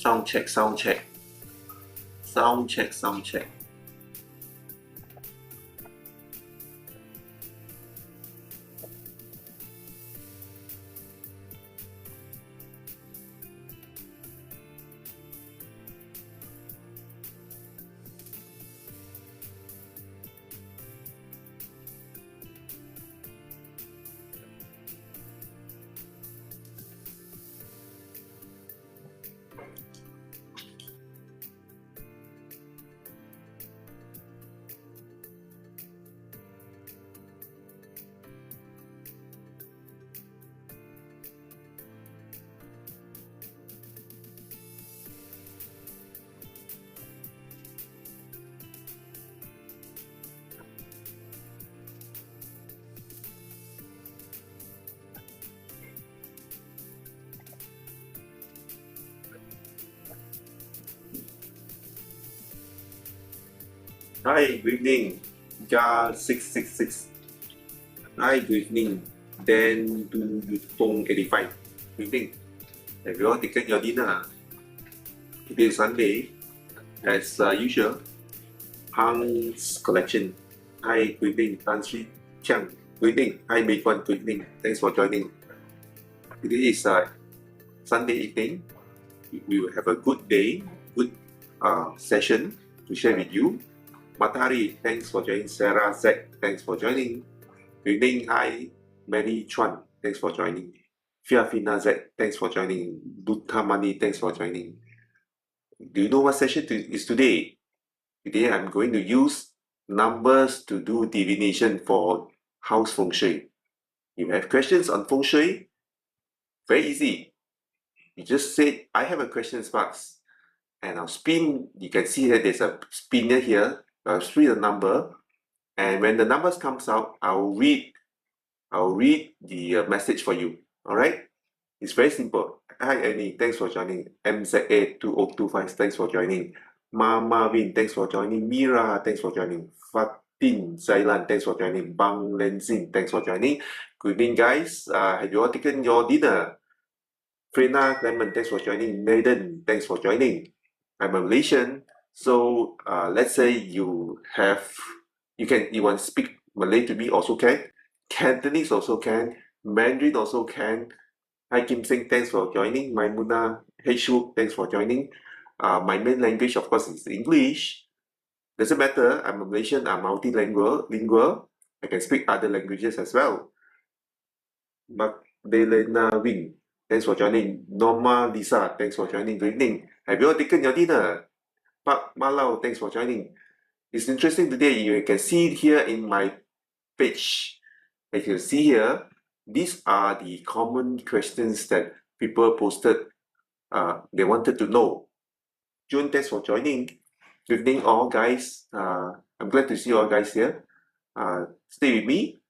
Sound check, sound check. Sound check, sound check. Hi, good evening. Ja 666. Hi, good evening. Dan Du Yutong 85. Good evening. Have you all taken your dinner? Today is Sunday. As usual, Hang's collection. Hi, good evening. Tan Sri Chiang. Good evening. Hi, Mei Kuan. Good evening. Thanks for joining. Today is Sunday evening. We will have a good day, good session to share with you. Matari, thanks for joining. Sarah Zek, thanks for joining. Good evening, hi. Mary Chuan, thanks for joining. Fiafina Zek, thanks for joining. Dutamani, thanks for joining. Do you know what session is today? Today I'm going to use numbers to do divination for house feng shui. If you have questions on feng shui, very easy. You just say, I have a question box, and I'll spin. You can see that there's a spinner here. I'll spin a number, and when the numbers comes out, I'll read the message for you. All right? It's very simple. Hi Annie, thanks for joining. MZA2025, thanks for joining. Mama Win, thanks for joining. Mira, thanks for joining. Fatin Zailan, thanks for joining. Bang Lenzin, thanks for joining. Good evening, guys. Have you all taken your dinner? Frena Clement, thanks for joining. Maiden, thanks for joining. I'm a Malaysian, so let's say you want to speak Malay to me also can. Cantonese also can. Mandarin also can. Hi Kim Sing, thanks for joining. Maimuna Heshuk, thanks for joining. My main language, of course, is English. Doesn't matter. I'm a Malaysian. I'm multilingual. I can speak other languages as well. Magdalena Wing, thanks for joining. Norma Lisa, thanks for joining. Good evening. Have you all taken your dinner? Pak Malau, thanks for joining. It's interesting today. You can see here in my page. As you see here, these are the common questions that people posted. They wanted to know. June, thanks for joining. Good evening, all guys. I'm glad to see you all guys here. Stay with me.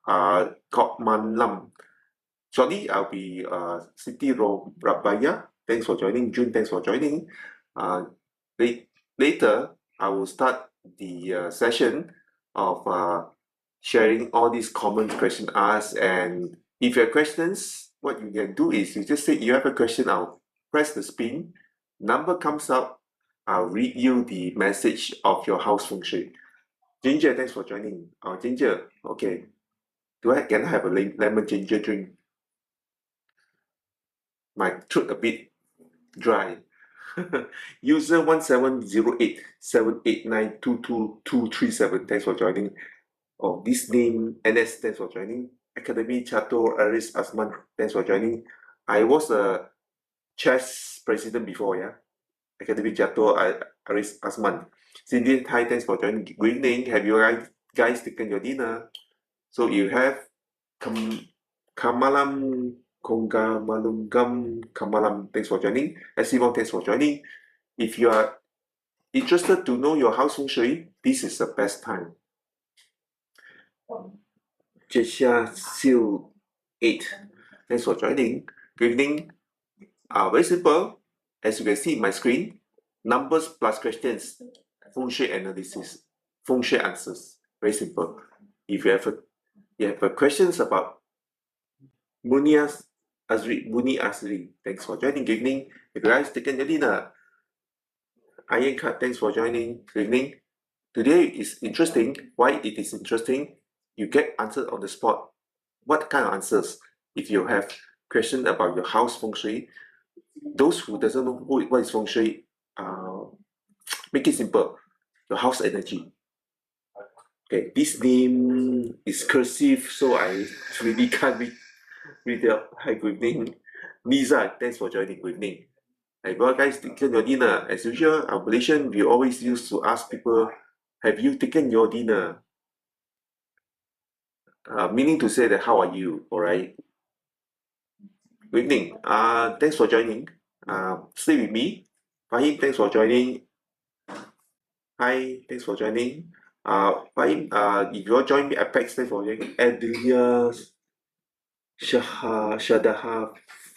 Kok Man Lam. Shortly, I'll be Siti Rabaya. Thanks for joining. June, thanks for joining. Later, I will start the session of sharing all these common questions asked. And if you have questions, what you can do is you just say you have a question. I'll press the spin. Number comes up. I'll read you the message of your house feng shui. Ginger, thanks for joining. Ginger, okay. Can I have a lemon ginger drink? My throat a bit dry. User 170878922237. Thanks for joining. Oh, this name NS, thanks for joining. Academy Chato Aris Asman, thanks for joining. I was a chess president before, yeah. Academy Chato Aris Asman. Cindy, hi, thanks for joining. Good evening. Have you guys taken your dinner? So you have Kamalam Kongamalungam Kamalam, thanks for joining. Simon, thanks for joining. If you are interested to know your house feng shui, this is the best time. Jesha Seal 8, thanks for joining. Good evening. Very simple. As you can see in my screen, numbers plus questions, feng shui analysis, feng shui answers. Very simple. If you have questions about Muni Asri, thanks for joining. Good evening. Have you guys taken your dinner? Iron Cut, thanks for joining. Good evening. Today is interesting. Why it is interesting? You get answered on the spot. What kind of answers? If you have question about your house feng shui, those who doesn't know what is feng shui, make it simple. Your house energy. Okay, this name is cursive, so I really can't read it out. Hi, good evening. Nisa, thanks for joining. Good evening. Hey, well, guys, taken your dinner. As usual, our Malaysian, we always used to ask people, have you taken your dinner? Meaning to say that, how are you? All right. Good evening. Thanks for joining. Stay with me. Fahim, thanks for joining. Hi, thanks for joining. Fahim, if you all join me, Apex, thanks for joining. Adelia, Shadaha,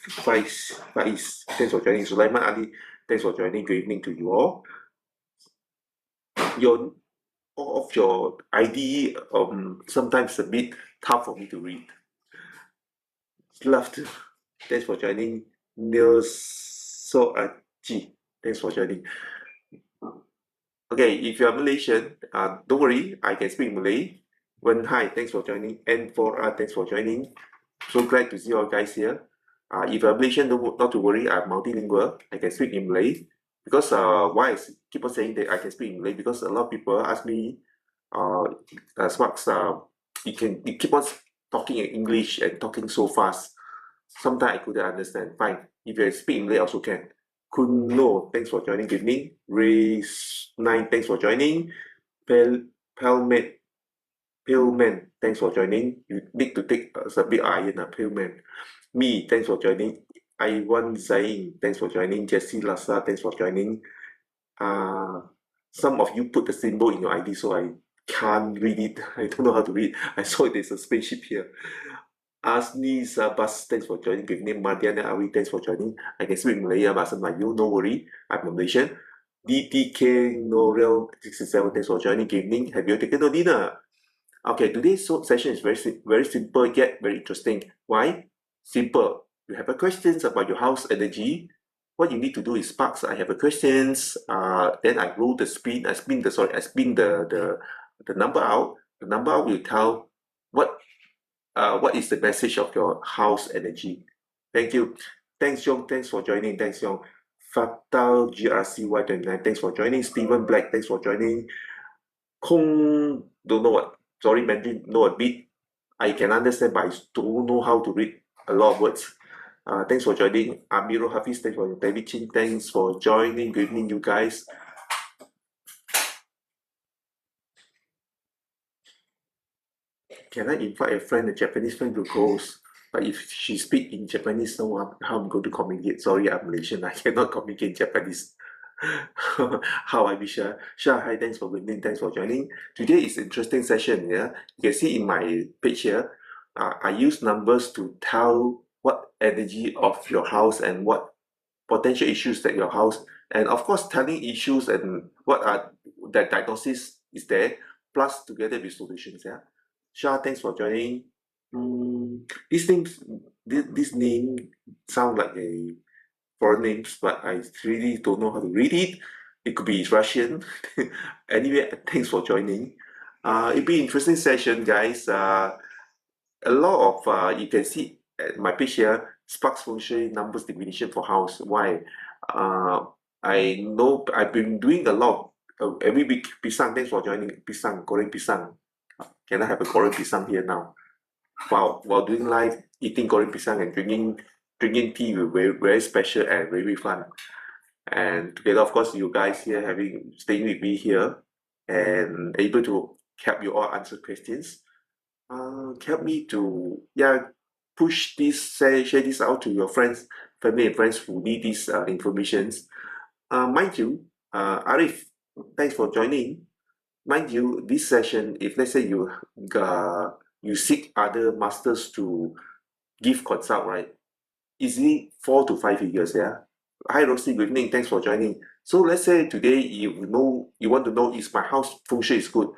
Faiz, thanks for joining. Sulaiman Ali, thanks for joining. Good evening to you all. Your of your ID sometimes a bit tough for me to read. Love to. Thanks for joining. G. Thanks for joining. Okay, if you are Malaysian, don't worry, I can speak Malay. Wen Hai, thanks for joining. N4R, thanks for joining. So glad to see you all guys here. If you're Malaysian, not to worry, I'm multilingual. I can speak in Malay. Because why I keep on saying that I can speak in Malay? Because a lot of people ask me, Sparks, you keep on talking in English and talking so fast. Sometimes I couldn't understand. Fine. If you speak Malay, also can. Kunlo, thanks for joining. Good evening. Race9, thanks for joining. Pelmet, Paleman, thanks for joining. You need to take a bit iron, Paleman. Me, thanks for joining. Iwan Zain, thanks for joining. Jesse Lassa, thanks for joining. Some of you put the symbol in your ID, so I can't read it. I don't know how to read. I saw there's a spaceship here. Asni Sabas, thanks for joining. Good name Madiana Awi, thanks for joining. I can speak Malay, but some like you, no worry. I'm a Malaysian. DTK Norel 67, thanks for joining. Good evening. Have you taken the dinner? Okay, today's session is very simple yet very interesting. Why? Simple. You have a questions about your house energy. What you need to do is Sparks. I have a questions. Then I roll the spin. I spin the number out. The number out will tell what is the message of your house energy. Thank you. Thanks, Yong. Thanks for joining. Thanks, Yong. Fatal GRCY29. Thanks for joining. Stephen Black. Thanks for joining. Kong, don't know what. Sorry, Mandarin, know a bit. I can understand, but I don't know how to read a lot of words. Thanks for joining. Amirul Hafiz, thanks for joining. David Chin, thanks for joining. Good evening, you guys. Can I invite a friend, a Japanese friend, to host? But if she speak in Japanese, so how I'm going to communicate? Sorry, I'm Malaysian. I cannot communicate in Japanese. How I wish. Sure, hi, thanks for joining. Thanks for joining. Today is interesting session. Yeah, you can see in my page here. I use numbers to tell what energy of your house and what potential issues that your house, and of course telling issues and what are the diagnosis is there, plus together with solutions. Yeah. Shah, thanks for joining. These things, this name sound like a foreign names, but I really don't know how to read it. It could be Russian. Anyway, thanks for joining. It'll be interesting session, guys. A lot of you can see at my page here, Sparks Feng Shui numbers definition for house. Why? Uh, I know I've been doing a lot every week. Pisang, thanks for joining. Pisang, goreng pisang. Can I have a goreng pisang here now? While doing live, eating goreng pisang and drinking tea will very special and very fun. And together, of course, you guys here staying with me here and able to help you all answer questions. Help me to push this, share this out to your friends, family and friends who need this informations. Mind you, Arif, thanks for joining. Mind you, this session, if let's say you seek other masters to give consult, right? Easily 4 to 5 years, yeah. Hi Rosie, good evening. Thanks for joining. So let's say today you want to know is my house feng shui is good.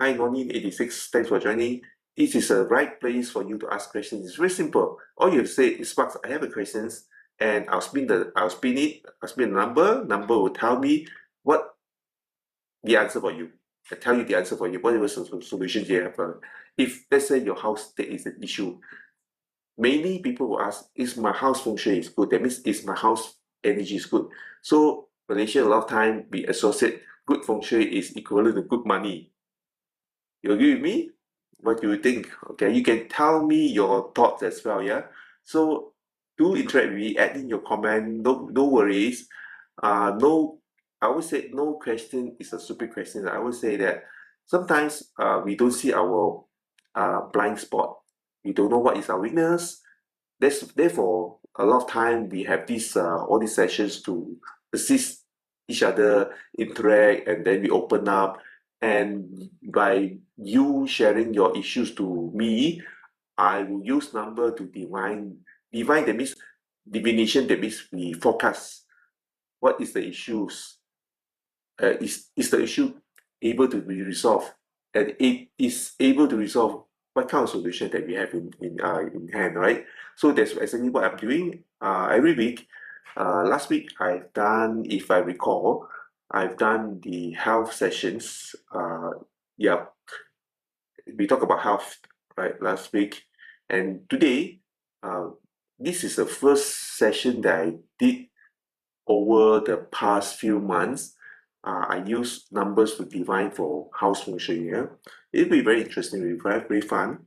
Hi Nonin86, thanks for joining. This is a right place for you to ask questions. It's very simple. All you have to say is Sparks, I have a questions. and I'll spin the number will tell me what the answer for you. I tell you the answer for you, whatever solutions you have. If let's say your house there is an issue, many people will ask, is my house feng shui is good? That means is my house energy is good. So Malaysia a lot of time we associate good feng shui is equivalent to good money. You agree with me? What do you think? Okay, you can tell me your thoughts as well, yeah? So do interact with me, add in your comment, no worries. No, I would say no question is a stupid question. I would say that sometimes we don't see our blind spot. We don't know what is our weakness. Therefore, a lot of time we have these all these sessions to assist each other, interact, and then we open up. And by you sharing your issues to me, I will use number to divine that means divination, that means we forecast what is the issues. Is the issue able to be resolved? And it is able to resolve what kind of solution that we have in hand, right? So that's exactly what I'm doing every week. Last week I've done, if I recall, I've done the health sessions. Yeah, we talked about health right last week, and today, uh, this is the first session that I did over the past few months. I use numbers to divine for house feng shui. Yeah, it'll be very interesting, it'll be very fun.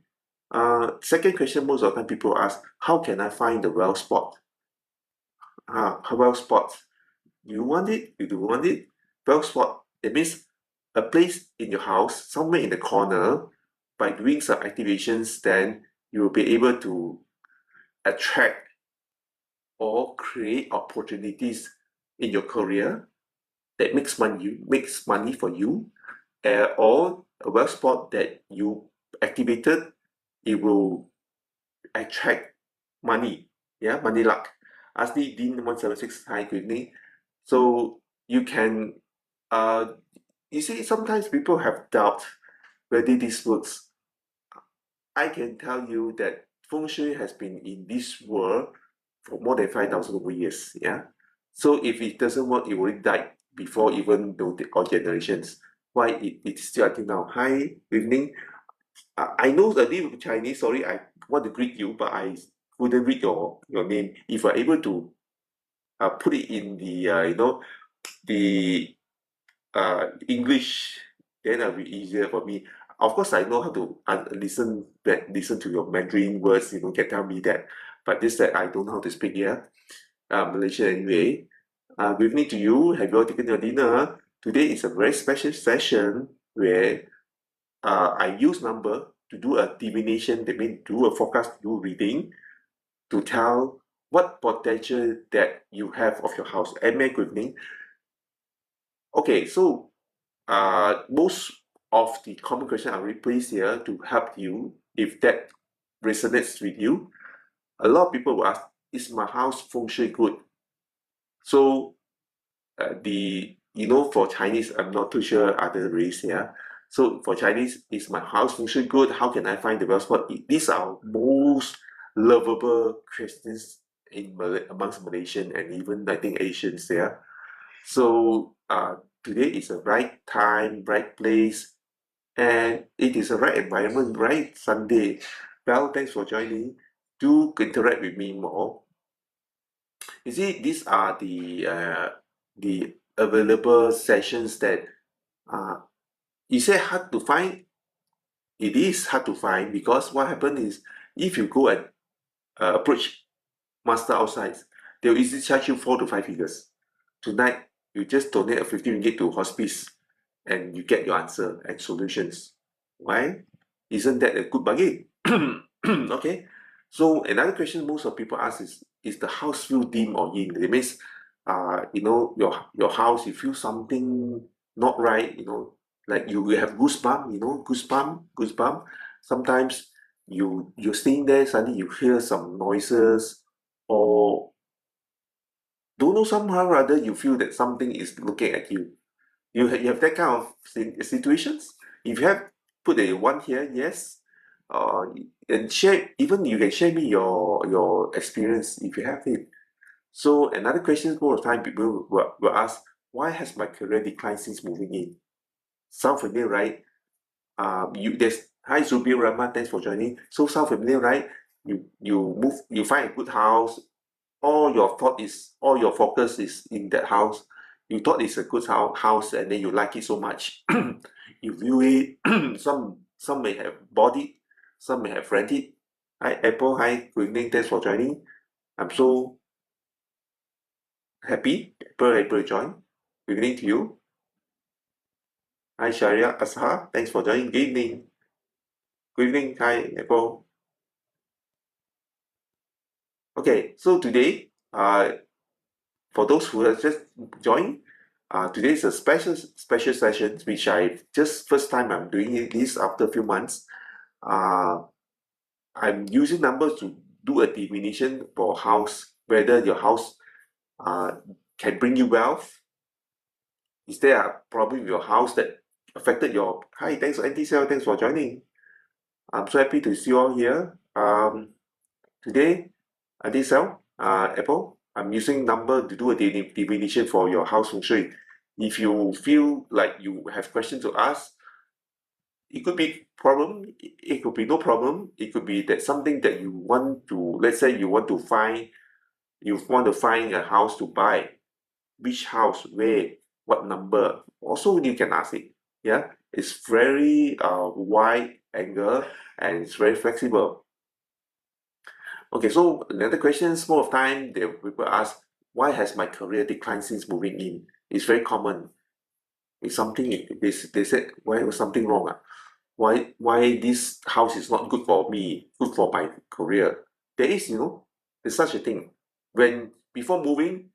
Second question, most of the time people ask, how can I find the well spot? Well spot. You want it? You do want it? Well spot. It means a place in your house, somewhere in the corner. By doing some activations, then you will be able to attract or create opportunities in your career that makes money for you, or a well spot that you activated, it will attract money. Yeah, money luck. Asli Dean 176, hi, good evening. So you can you see sometimes people have doubt whether this works. I can tell you that feng shui has been in this world for more than 5,000 over years. Yeah. So if it doesn't work, it already died before even our generations. Why it's still until now? Hi, evening. I know a little bit Chinese. Sorry, I want to greet you, but I couldn't read your name. If you're able to put it in the the English, then it'll be easier for me. Of course, I know how to listen to your Mandarin words. Can tell me that, but this that I don't know how to speak here. Malaysia anyway. Good evening to you. Have you all taken your dinner? Today is a very special session where I use number to do a divination. That means do a forecast, do reading to tell what potential that you have of your house. Amen. Good evening. Okay, so most of the common question I will place here to help you if that resonates with you. A lot of people will ask, is my house feng shui good? So for Chinese, I'm not too sure other race here. So for Chinese, is my house feng shui good? How can I find the well spot? These are most lovable questions amongst Malaysian and even I think Asians there. So today is a right time, right place, and it is a right environment, right Sunday. Well, thanks for joining. Do interact with me more. You see, these are the available sessions that uh, you say hard to find. It is hard to find because what happened is if you go and approach master outside, they'll easily charge you 4 to 5 figures. Tonight, you just donate a 50 ringgit to hospice and you get your answer and solutions. Why? Isn't that a good bargain? Okay. So another question most of people ask is the house feel dim or yin? It means your house, you feel something not right, like you will have goosebump, goosebump. Sometimes you're staying there, suddenly you hear some noises, or don't know, somehow or other you feel that something is looking at you. You have that kind of situations? If you have, put a one here, yes. And share, even you can share me your experience if you have it. So another question most of the time people will ask, why has my career declined since moving in? Sound familiar, right? There's Hi Zubir Rahman, thanks for joining. So sound familiar, right? You find a good house, all your focus is in that house. You thought it's a good house and then you like it so much. You view it. Some may have bought it, some may have rented it. Hi Apple, hi, good evening, thanks for joining. I'm so happy able to join. Good evening to you. Hi Sharia Ashar, thanks for joining. Good evening. Good evening, hi Apple. Okay, so today, for those who have just joined, today is a special session which I just first time I'm doing this after a few months. Uh, I'm using numbers to do a divination for house, whether your house uh, can bring you wealth. Is there a problem with your house that affected your? Hi, thanks for NT thanks for joining. I'm so happy to see you all here. Today, Adisel, Apple, I'm using number to do a divination for your house feng shui. If you feel like you have questions to ask, it could be problem, it could be no problem. It could be that something that you want to, let's say you want to find a house to buy. Which house, where, what number? Also, you can ask it. Yeah, it's very wide angle and it's very flexible. Okay, so another question, more of time, people ask, why has my career declined since moving in? It's very common. It's something, they said, why was something wrong? Why this house is not good for me, good for my career? There is, there's such a thing. When before moving,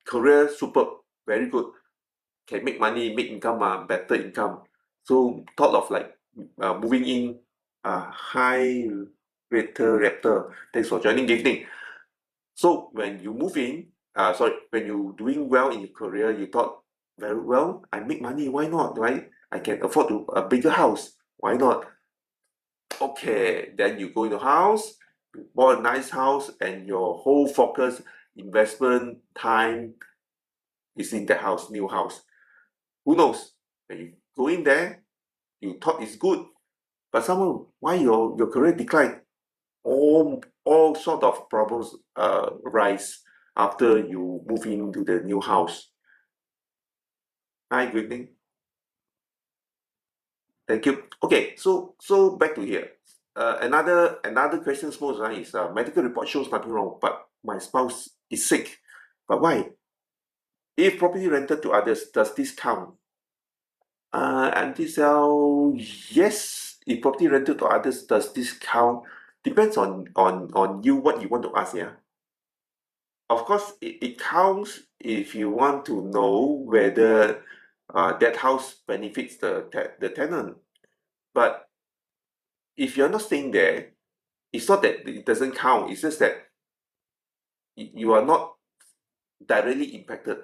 career superb, very good, can make money, make income, better income. So thought of like moving in, high rater raptor. Thanks for joining. Good evening. So when you move in, when you doing well in your career, you thought very well, I make money, why not, right? I can afford to a bigger house, why not? Okay, then you go in the house, you bought a nice house, and your whole focus, investment, time is in the house, new house. Who knows? When you go in there, you thought it's good, but somehow why your career decline? All sort of problems arise after you move into the new house. Hi, good evening. Thank you. Okay, so back to here. Another question posed is medical report shows nothing wrong, but my spouse is sick. But why? If property rented to others, does this count? Anti-sell, yes. If property rented to others, does this count? Depends on you what you want to ask, yeah. Of course, it counts if you want to know whether that house benefits the tenant. But if you're not staying there, it's not that it doesn't count. It's just that you are not directly impacted.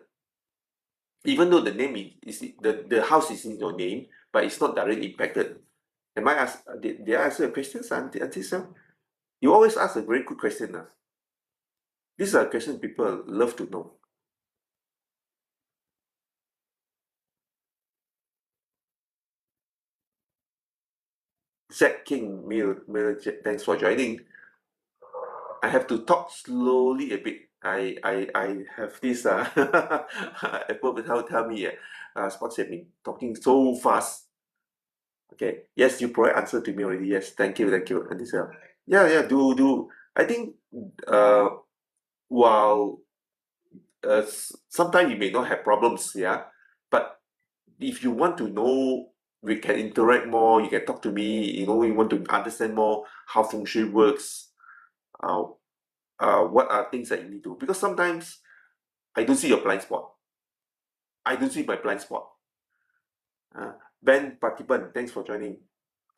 Even though the name the house is in your name, but it's not directly impacted. Am I ask? Did I answer your questions, Auntie Sam? You always ask a very good question. These are questions people love to know. Zack King, thanks for joining. I have to talk slowly a bit. I have this Apple will tell me Spots have been talking so fast. Okay. Yes, you provide answer to me already. Yes, thank you. And this yeah, do. I think uh while sometimes you may not have problems, yeah, but if you want to know, we can interact more, you can talk to me, you want to understand more how feng shui works, uh, what are things that you need to, because sometimes I don't see your blind spot. I don't see my blind spot. Ben Patiban, thanks for joining.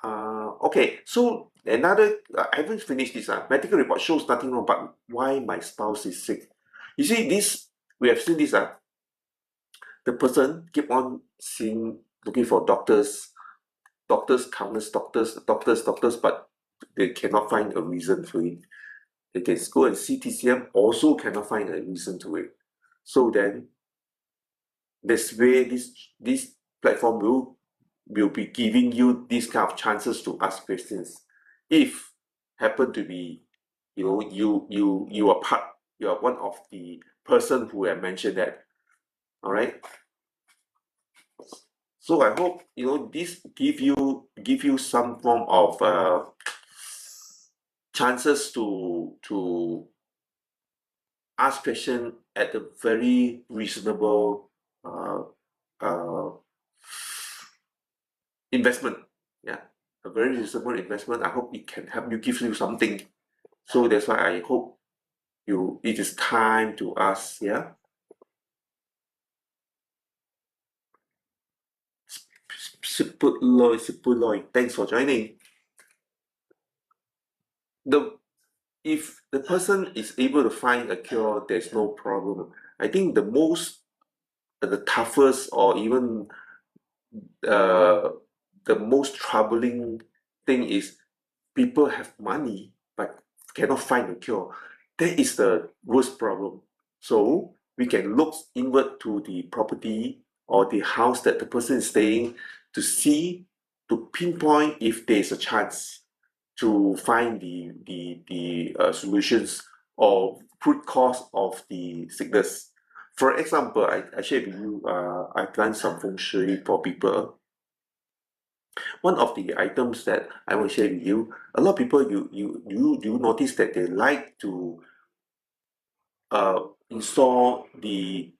Okay, so I haven't finished this. Medical report shows nothing wrong, but why my spouse is sick? You see, we have seen this. The person keep on seeing, looking for doctors, countless doctors, but they cannot find a reason for it. they can go and see TCM, also cannot find a reason to it. So then, this way, this platform will be giving you these kind of chances to ask questions. If happen to be, you are part, you are one of the person who have mentioned that. All right. So I hope this give you some form of chances to ask question at a very reasonable uh, uh, investment. Yeah, a very reasonable investment. I hope it can help you, give you something. So that's why I hope it is time to ask. Yeah, Sipuloy, thanks for joining. The If the person is able to find a cure, there's no problem. I think the toughest, or even uh, the most troubling thing is people have money but cannot find a cure. That is the worst problem. So we can look inward to the property or the house that the person is staying to see, to pinpoint if there's a chance to find the solutions or root cause of the sickness. For example, I share with you, I've done some feng shui for people. One of the items that I will share with you, a lot of people, you notice that they like to uh, install the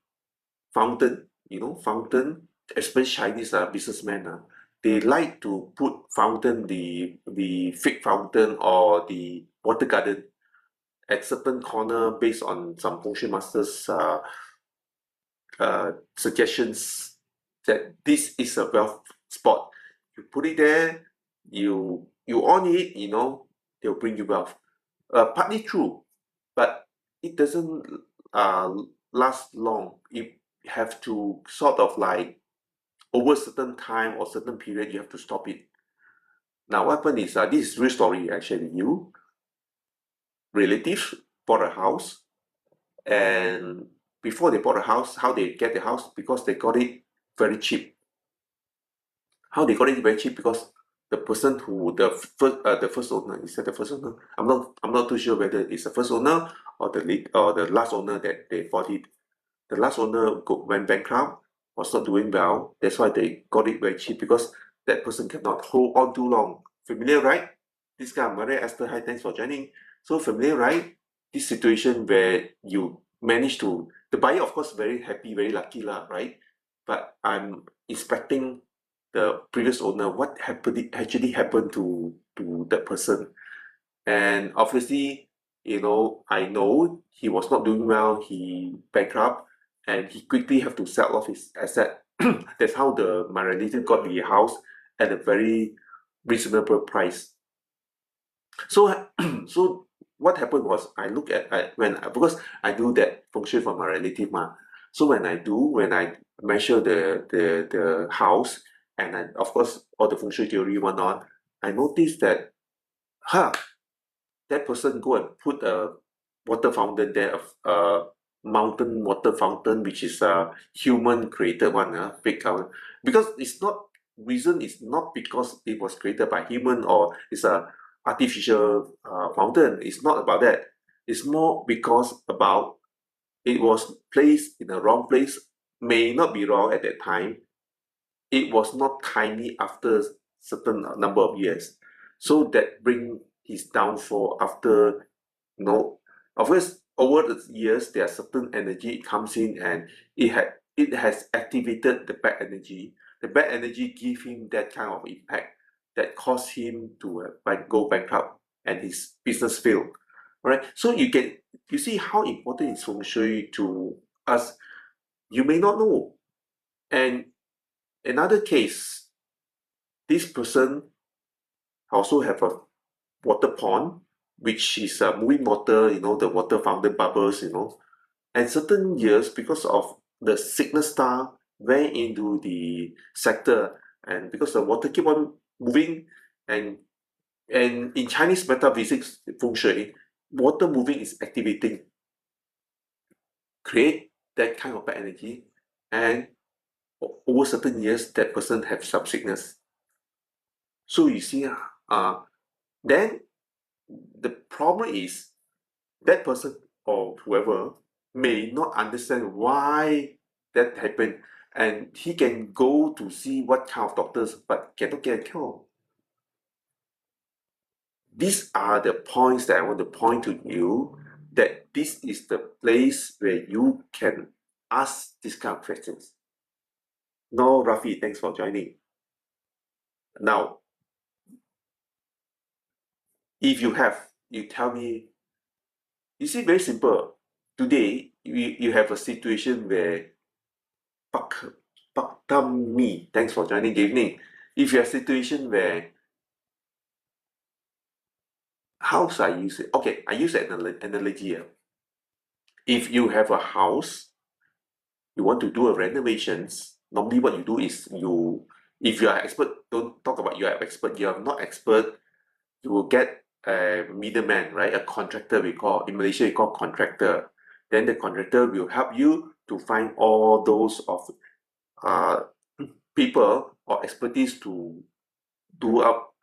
fountain, fountain, especially Chinese businessmen. They like to put fountain, the fake fountain or the water garden at certain corner based on some feng shui masters suggestions that this is a wealth spot. You put it there, you on it, they'll bring you wealth. Partly true, but it doesn't uh, last long. You have to sort of like over certain time or certain period, you have to stop it. Now, what happened is this is real story I share with you. Relatives bought a house, and before they bought a house, how they get the house? Because they got it very cheap. How they got it very cheap? Because the person who the first owner, is that the first owner? I'm not too sure whether it's the first owner or the last owner that they bought it. The last owner went bankrupt, was not doing well. That's why they got it very cheap, because that person cannot hold on too long. Familiar, right? This guy, Maria Esther, hi, thanks for joining. So familiar, right? This situation where you manage to, the buyer, of course, very happy, very lucky, lah, right? But I'm inspecting the previous owner, what actually happened to that person. And obviously, I know he was not doing well, he bankrupt, and he quickly have to sell off his asset. That's how my relative got the house at a very reasonable price. So, so what happened was, I look at because I do that feng shui for my relative ma. So when I measure the house, and of course all the feng shui theory whatnot, I noticed that, huh, that person go and put a water fountain there, a mountain water fountain, which is a human created one, fake one. Because it's not, reason is not because it was created by human or it's a artificial fountain. It's not about that. It's more because about it was placed in the wrong place. May not be wrong at that time. It was not tiny after certain number of years. So that bring his downfall after, of course, over the years, there are certain energy comes in, and it has activated the bad energy. The bad energy give him that kind of impact that caused him to go bankrupt and his business fail. All right. So you see how important is feng shui to us. You may not know. And another case, this person also have a water pond, which is moving water, the water fountain bubbles, and certain years, because of the sickness star went into the sector, and because the water keep on moving, and in Chinese metaphysics feng shui, water moving is activating, create that kind of bad energy, and over certain years, that person have some sickness. So you see, then the problem is that person or whoever may not understand why that happened, and he can go to see what kind of doctors, but cannot get a cure. These are the points that I want to point to you, that this is the place where you can ask these kind of questions. No, Rafi, thanks for joining. Now, if you have, you tell me. You see, very simple. Today, you have a situation where Pak Tam Mi, thanks for joining. Good evening. If you have a situation where, how should I use it? Okay, I use an analogy here. If you have a house, you want to do a renovations, normally what you do is if you are expert, don't talk about you are expert, you are not expert, you will get a middleman, right? A contractor, we call, in Malaysia we call contractor. Then the contractor will help you to find all those of uh, people or expertise to do up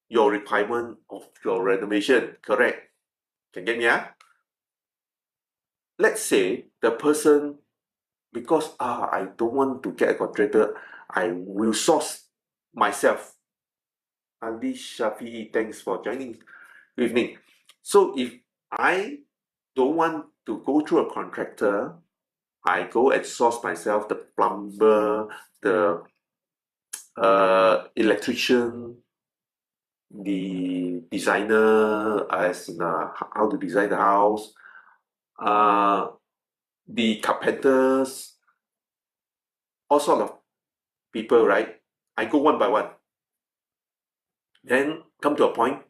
your requirement of your renovation, correct? Can get me? Let's say the person, because I don't want to get a contractor, I will source myself. Ali Shafi'i, thanks for joining. Good evening. So if I don't want to go through a contractor, I go and source myself the plumber, the electrician, the designer, as in how to design the house, uh, the carpenters, all sort of people, right? I go one by one. Then come to a point,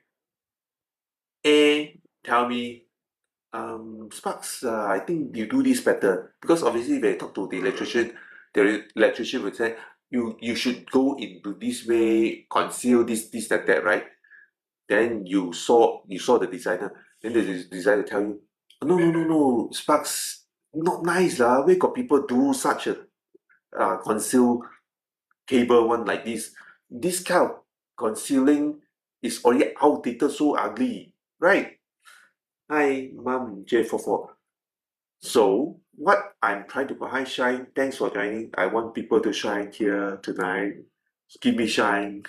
A tell me, Sparks, I think you do this better. Because obviously when I talk to the electrician will say, you should go into this way, conceal this, that, right? Then you saw the designer, then the designer tell you, no, no, no, no, Sparks, not nice lah. Where got people do such a conceal cable one like this? This kind of concealing is already outdated, so ugly, right? Hi, Mom J44. So, what I'm trying to put, hi Shine, thanks for joining. I want people to shine here tonight. Give me shine.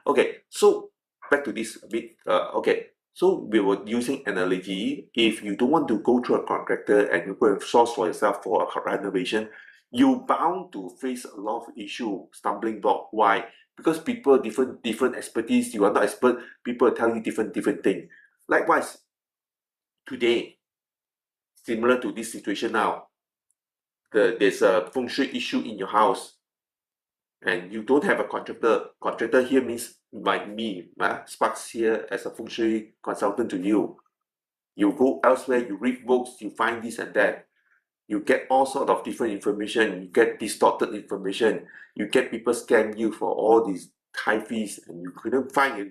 Okay, so back to this a bit. Okay, so we were using analogy. If you don't want to go through a contractor and you go and source for yourself for a renovation, you bound to face a lot of issue, stumbling block. Why? Because people different expertise. You are not expert. People tell you different thing. Likewise, today, similar to this situation now, there's a feng shui issue in your house and you don't have a contractor. Contractor here means like me, Sparks here as a feng shui consultant to you. You go elsewhere, you read books, you find this and that. You get all sort of different information, you get distorted information, you get people scam you for all these high fees and you couldn't find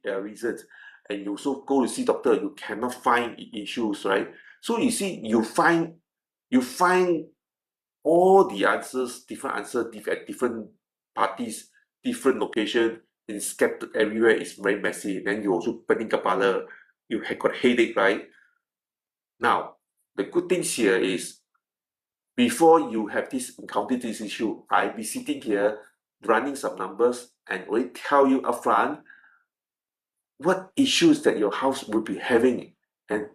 reasons. And you also go to see doctor, you cannot find issues, right? So you see, you find all the answers, different answers at different parties, different location, and scattered everywhere. It's very messy. Then you also pening kepala, you have got headache, right? Now, the good things here is before you have encounter this issue, I'll be sitting here running some numbers and will tell you upfront what issues that your house will be having and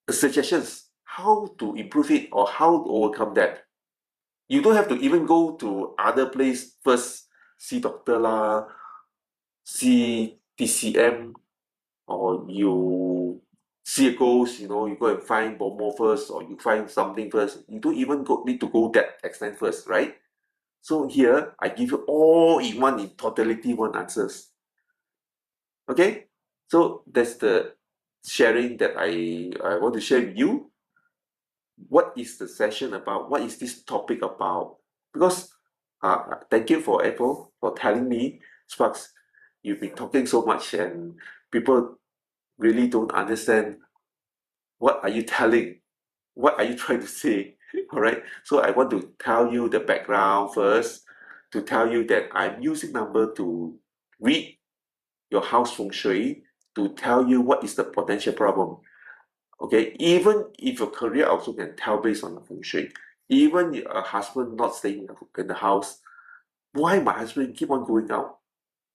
the suggestions how to improve it or how to overcome that. You don't have to even go to other place first, see doctor lah, see TCM, or you see a ghost, you go and find Bomo first, or you find something first. You don't even need to go that extent first, right? So here, I give you all in one, in totality, one answers. Okay? So that's the sharing that I want to share with you. What is the session about? What is this topic about? Because thank you for Apple for telling me, Sparks, you've been talking so much and people really don't understand what are you telling, what are you trying to say. All right, so I want to tell you the background first, to tell you that I'm using number to read your house feng shui, to tell you what is the potential problem. Okay, even if your career also can tell based on the feng shui. Even a husband not staying in the house, why my husband keep on going out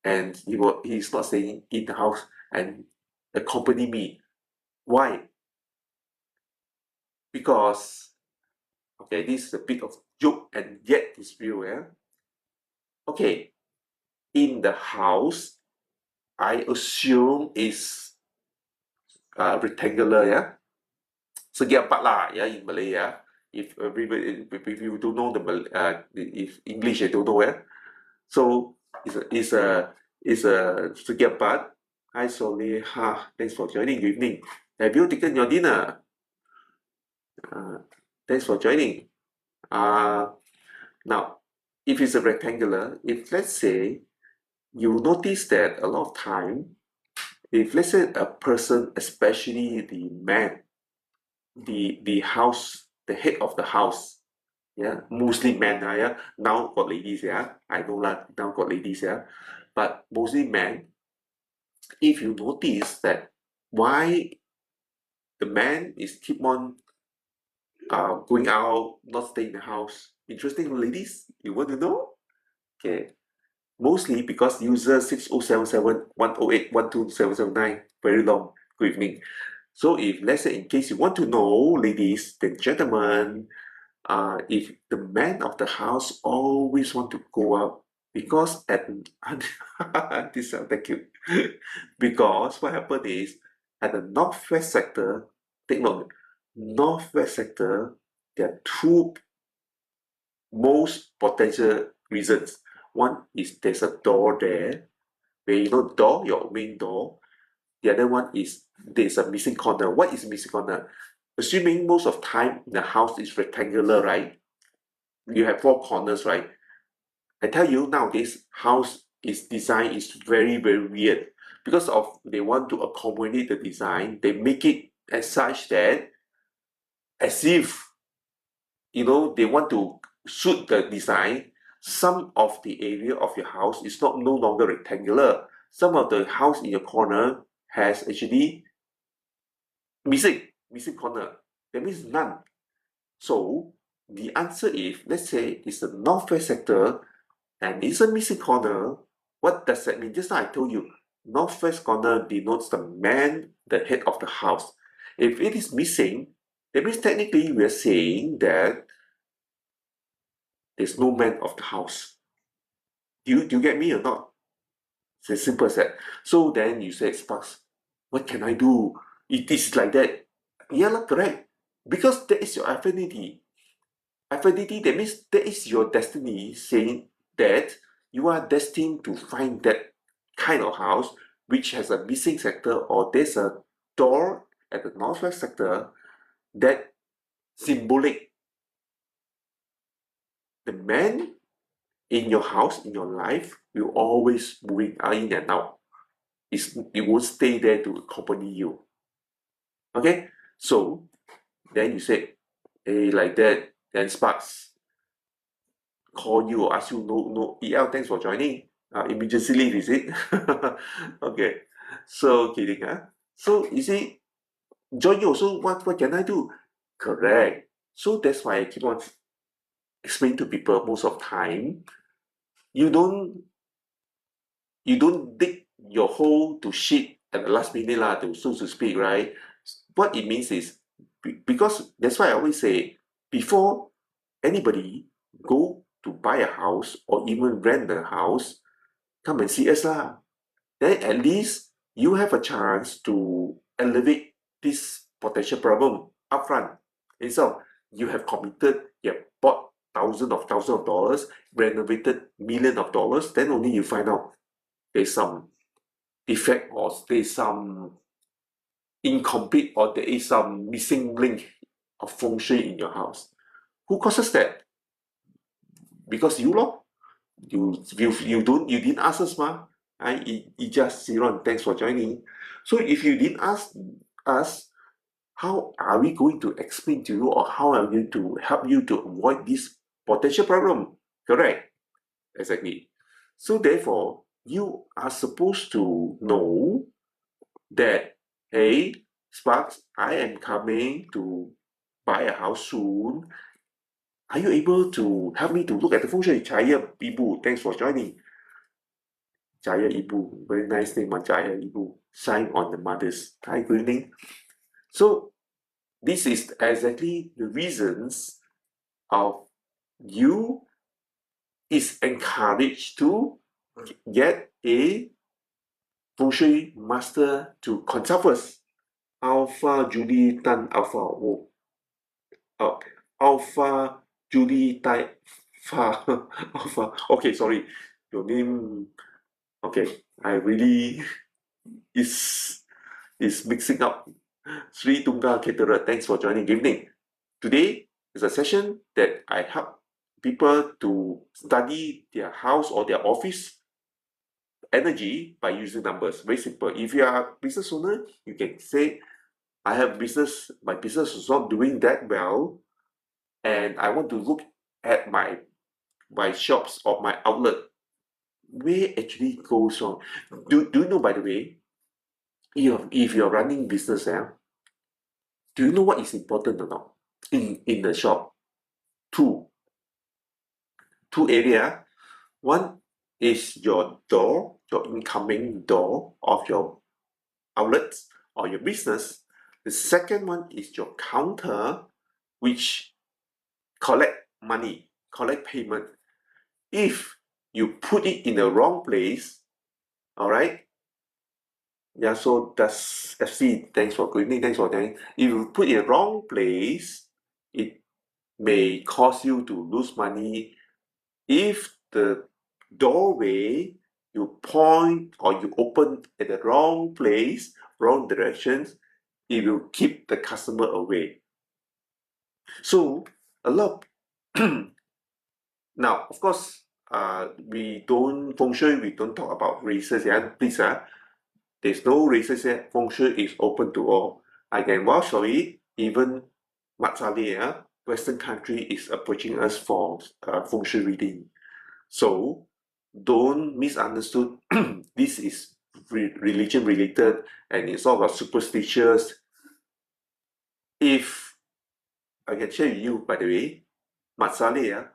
and he's not staying in the house and accompany me? Why? Because, okay, this is a bit of joke and yet it's real. Yeah. Okay, in the house, I assume is rectangular. Yeah, segi empat lah. Yeah, in Malay. Yeah, if everybody, if you don't know if English, I don't know. Yeah, so it's a segi empat. Hi Soleha, thanks for joining. Good evening. Have you taken your dinner? Thanks for joining. Now, if it's a rectangular, if let's say you notice that a lot of time, if let's say a person, especially the man, the house, the head of the house, yeah, mostly men, yeah. Now got ladies, yeah. I know that now got ladies, yeah. But mostly men, if you notice that why the man is keep on going out, not staying in the house. Interesting, ladies, you want to know? Okay, mostly because user 6077 108 12779, very long. Good evening. So if let's say in case you want to know, ladies and gentlemen, if the man of the house always want to go out because at this thank you. Because what happened is at the northwest sector, take note, northwest sector, there are two most potential reasons. One is there's a door there, where you know door, your main door. The other one is there's a missing corner. What is missing corner? Assuming most of time the house is rectangular, right? You have four corners, right? I tell you nowadays house is design is very very weird because of they want to accommodate the design. They make it as such that as if they want to suit the design. Some of the area of your house is not no longer rectangular. Some of the house in your corner has actually missing corner. That means none. So the answer is, let's say it's the northwest sector and it's a missing corner. What does that mean? Just now I told you, northwest corner denotes the man, the head of the house. If it is missing, that means technically we are saying that there's no man of the house. Do you get me or not? It's as simple as that. So then you say, Sparks, what can I do? It is like that. Yeah, correct. Because that is your affinity. Affinity, that means that is your destiny, saying that you are destined to find that kind of house which has a missing sector or there's a door at the northwest sector that symbolic the man in your house, in your life, will always moving in and out. It won't stay there to accompany you. Okay? So then you say, hey, like that, then Sparks call you or ask you, no, EL, thanks for joining. Emergency leave, is it? Okay. So kidding, huh? So you see, join you also, what can I do? Correct. So that's why I keep on explaining to people most of time, you don't dig your hole to shit at the last minute lah, to so to speak, right? What it means is because that's why I always say before anybody go to buy a house or even rent a house, come and see us lah. Then at least you have a chance to elevate this potential problem upfront. And so you have committed, you have bought thousands of dollars, renovated millions of dollars, then only you find out there's some defect or there's some incomplete or there is some missing link of feng shui in your house. Who causes that? Because you lor. You didn't ask us, ma. Ija Siron, thanks for joining. So if you didn't ask us, how are we going to explain to you or how are we going to help you to avoid this potential problem? Correct? Exactly. So therefore, you are supposed to know that, hey, Sparks, I am coming to buy a house soon. Are you able to help me to look at the feng shui? Chaya Ibu, thanks for joining. Jaya Ibu, very nice name, Jaya Ibu. Shine on the mothers. Hi, good evening. So this is exactly the reasons of you is encouraged to get a feng shui master to consult first. Alpha Julie Tan Alpha oh, Alpha Julie Tai Fa Alpha. Okay, sorry. Your name. Okay, I really is mixing up. Sri Tunggal Caterer, thanks for joining. Good evening. Today is a session that I help people to study their house or their office energy by using numbers. Very simple. If you are a business owner, you can say, I have business, my business is not doing that well, and I want to look at my shops or my outlet. Where actually goes wrong? Do you know, by the way, if you're running business, do you know what is important or not in the shop? Two two area. One is your door, your incoming door of your outlets or your business. The second one is your counter, which collect money, collect payment. If you put it in the wrong place, all right. Yeah, so that's FC. Thanks for good evening. Thanks for joining. If you put it in the wrong place, it may cause you to lose money. If the doorway you point or you open at the wrong place, wrong directions, it will keep the customer away. So a lot now, of course, we don't feng shui, we don't talk about races, please, there's no races here. Feng shui is open to all. I can vouch for it. Even Matsali, Western country is approaching us for feng shui reading. So don't misunderstood. This is religion related and it's all about superstitious. If I can share with you, by the way, Matsali,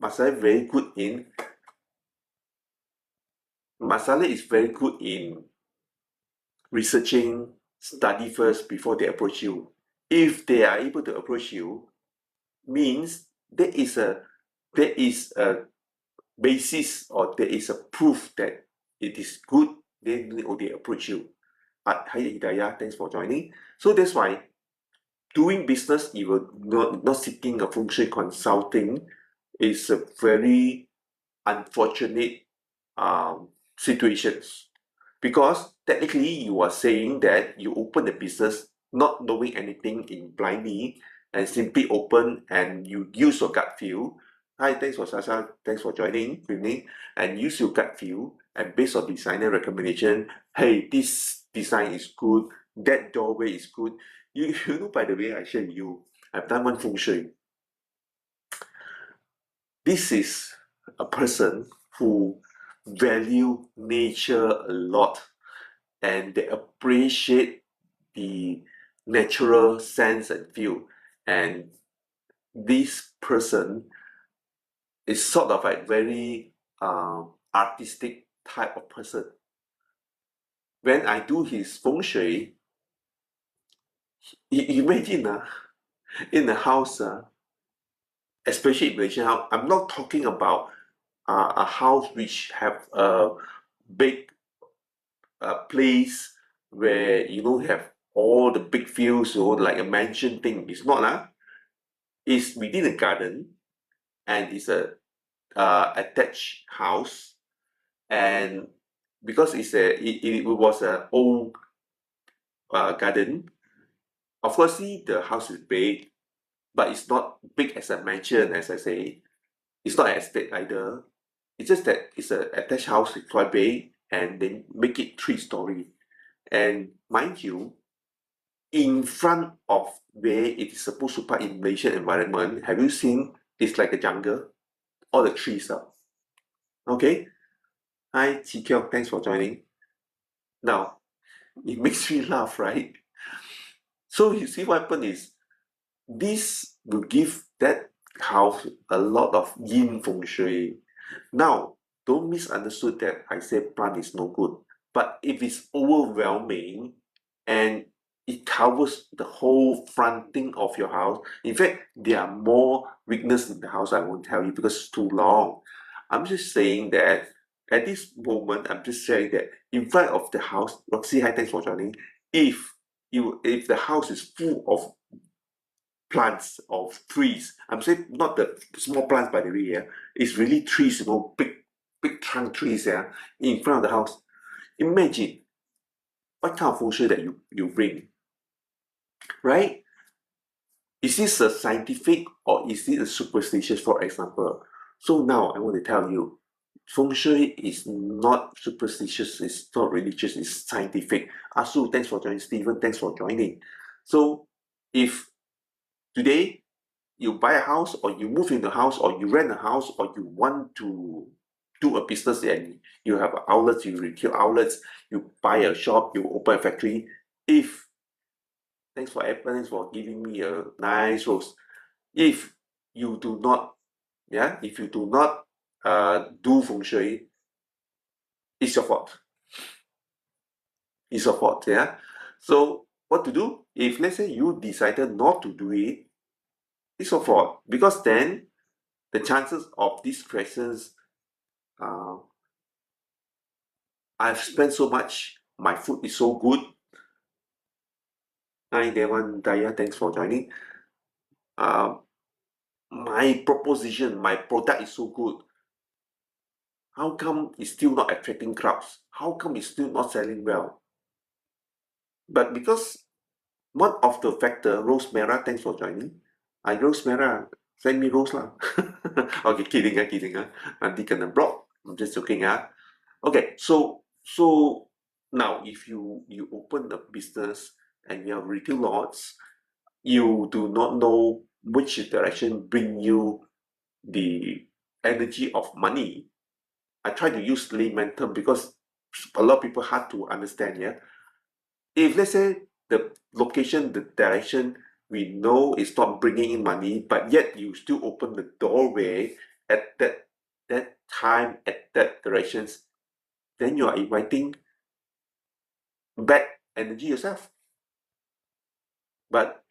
Matsali very good in Masala is very good in researching, study first before they approach you. If they are able to approach you, means there is a basis or there is a proof that it is good, then they approach you. Hi Hidayah, thanks for joining. So that's why doing business, even not seeking a feng shui consulting, is a very unfortunate situations. Because technically you are saying that you open the business not knowing anything in blindly and simply open and you use your gut feel. Hi, thanks for Sasha, thanks for joining with me. And use your gut feel and based on designer recommendation, hey, this design is good, that doorway is good. You know, by the way, I share with you, I've done one feng shui. This is a person who value nature a lot and they appreciate the natural sense and feel. And this person is sort of like very artistic type of person. When I do his feng shui, imagine in the house, especially in Malaysian house, I'm not talking about a house which have a big place where you don't have all the big fields or like a mansion thing. It's not It's within a garden and it's a attached house and because it was an old garden. Of course, see the house is big, but it's not big as a mansion, as I say. It's not an estate either. It's just that it's an attached house, it's quite big, and then make it 3-story. And mind you, in front of where it is supposed to park in Malaysian environment, have you seen it's like a jungle? All the trees are. Okay? Hi, Chi Kiong, thanks for joining. Now, it makes me laugh, right? So you see what happened is, this will give that house a lot of yin feng shui. Now, don't misunderstood that I said plant is no good. But if it's overwhelming and it covers the whole fronting of your house, in fact, there are more weakness in the house, I won't tell you because it's too long. I'm just saying that at this moment, I'm just saying that in front of the house, Roxy, hi, thanks for joining. If the house is full of plants of trees. I'm saying not the small plants, by the way, yeah. It's really trees, big trunk trees, yeah, in front of the house. Imagine what kind of feng shui that you bring, right? Is this a scientific or is it a superstitious, for example? So now I want to tell you, feng shui is not superstitious, it's not religious, it's scientific. Asu, thanks for joining. Stephen, thanks for joining. So if today you buy a house or you move in a house or you rent a house or you want to do a business and you have outlets, you retail outlets, you buy a shop, you open a factory. If thanks for Apple, thanks for giving me a nice rose. If you do not, yeah, if you do not do feng shui, it's your fault. It's your fault, yeah. So what to do? If let's say you decided not to do it, it's your fault because then the chances of these questions, I've spent so much, my food is so good. Hi, Devan Daya, thanks for joining. My proposition, my product is so good. How come it's still not attracting crowds? How come it's still not selling well? But because one of the factor, Rose Mera, thanks for joining. Rose Mera, send me rose lah. Okay, kidding, kidding. Nanti kena block. I'm just joking. Okay, so now if you open a business and you have retail lots, you do not know which direction bring you the energy of money. I try to use layman term because a lot of people hard to understand. Yeah, if let's say the location, the direction we know is not bringing in money, but yet you still open the doorway at that time at that directions, then you are inviting bad energy yourself. But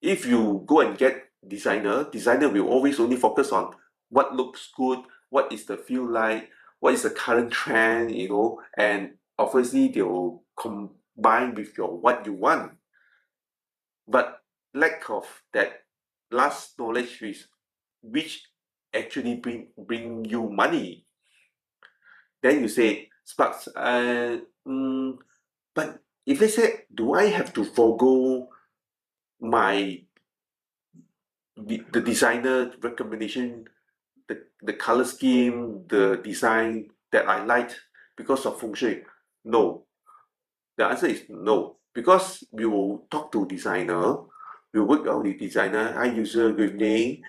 if you go and get designer will always only focus on what looks good, what is the feel like, what is the current trend, and obviously they will combine with your what you want. But lack of that last knowledge which actually bring you money. Then you say, Sparks, but if they say, do I have to forego my the designer recommendation, the color scheme, the design that I liked because of feng shui? No. The answer is no. Because we will talk to designer, we work out with designer, I user good name.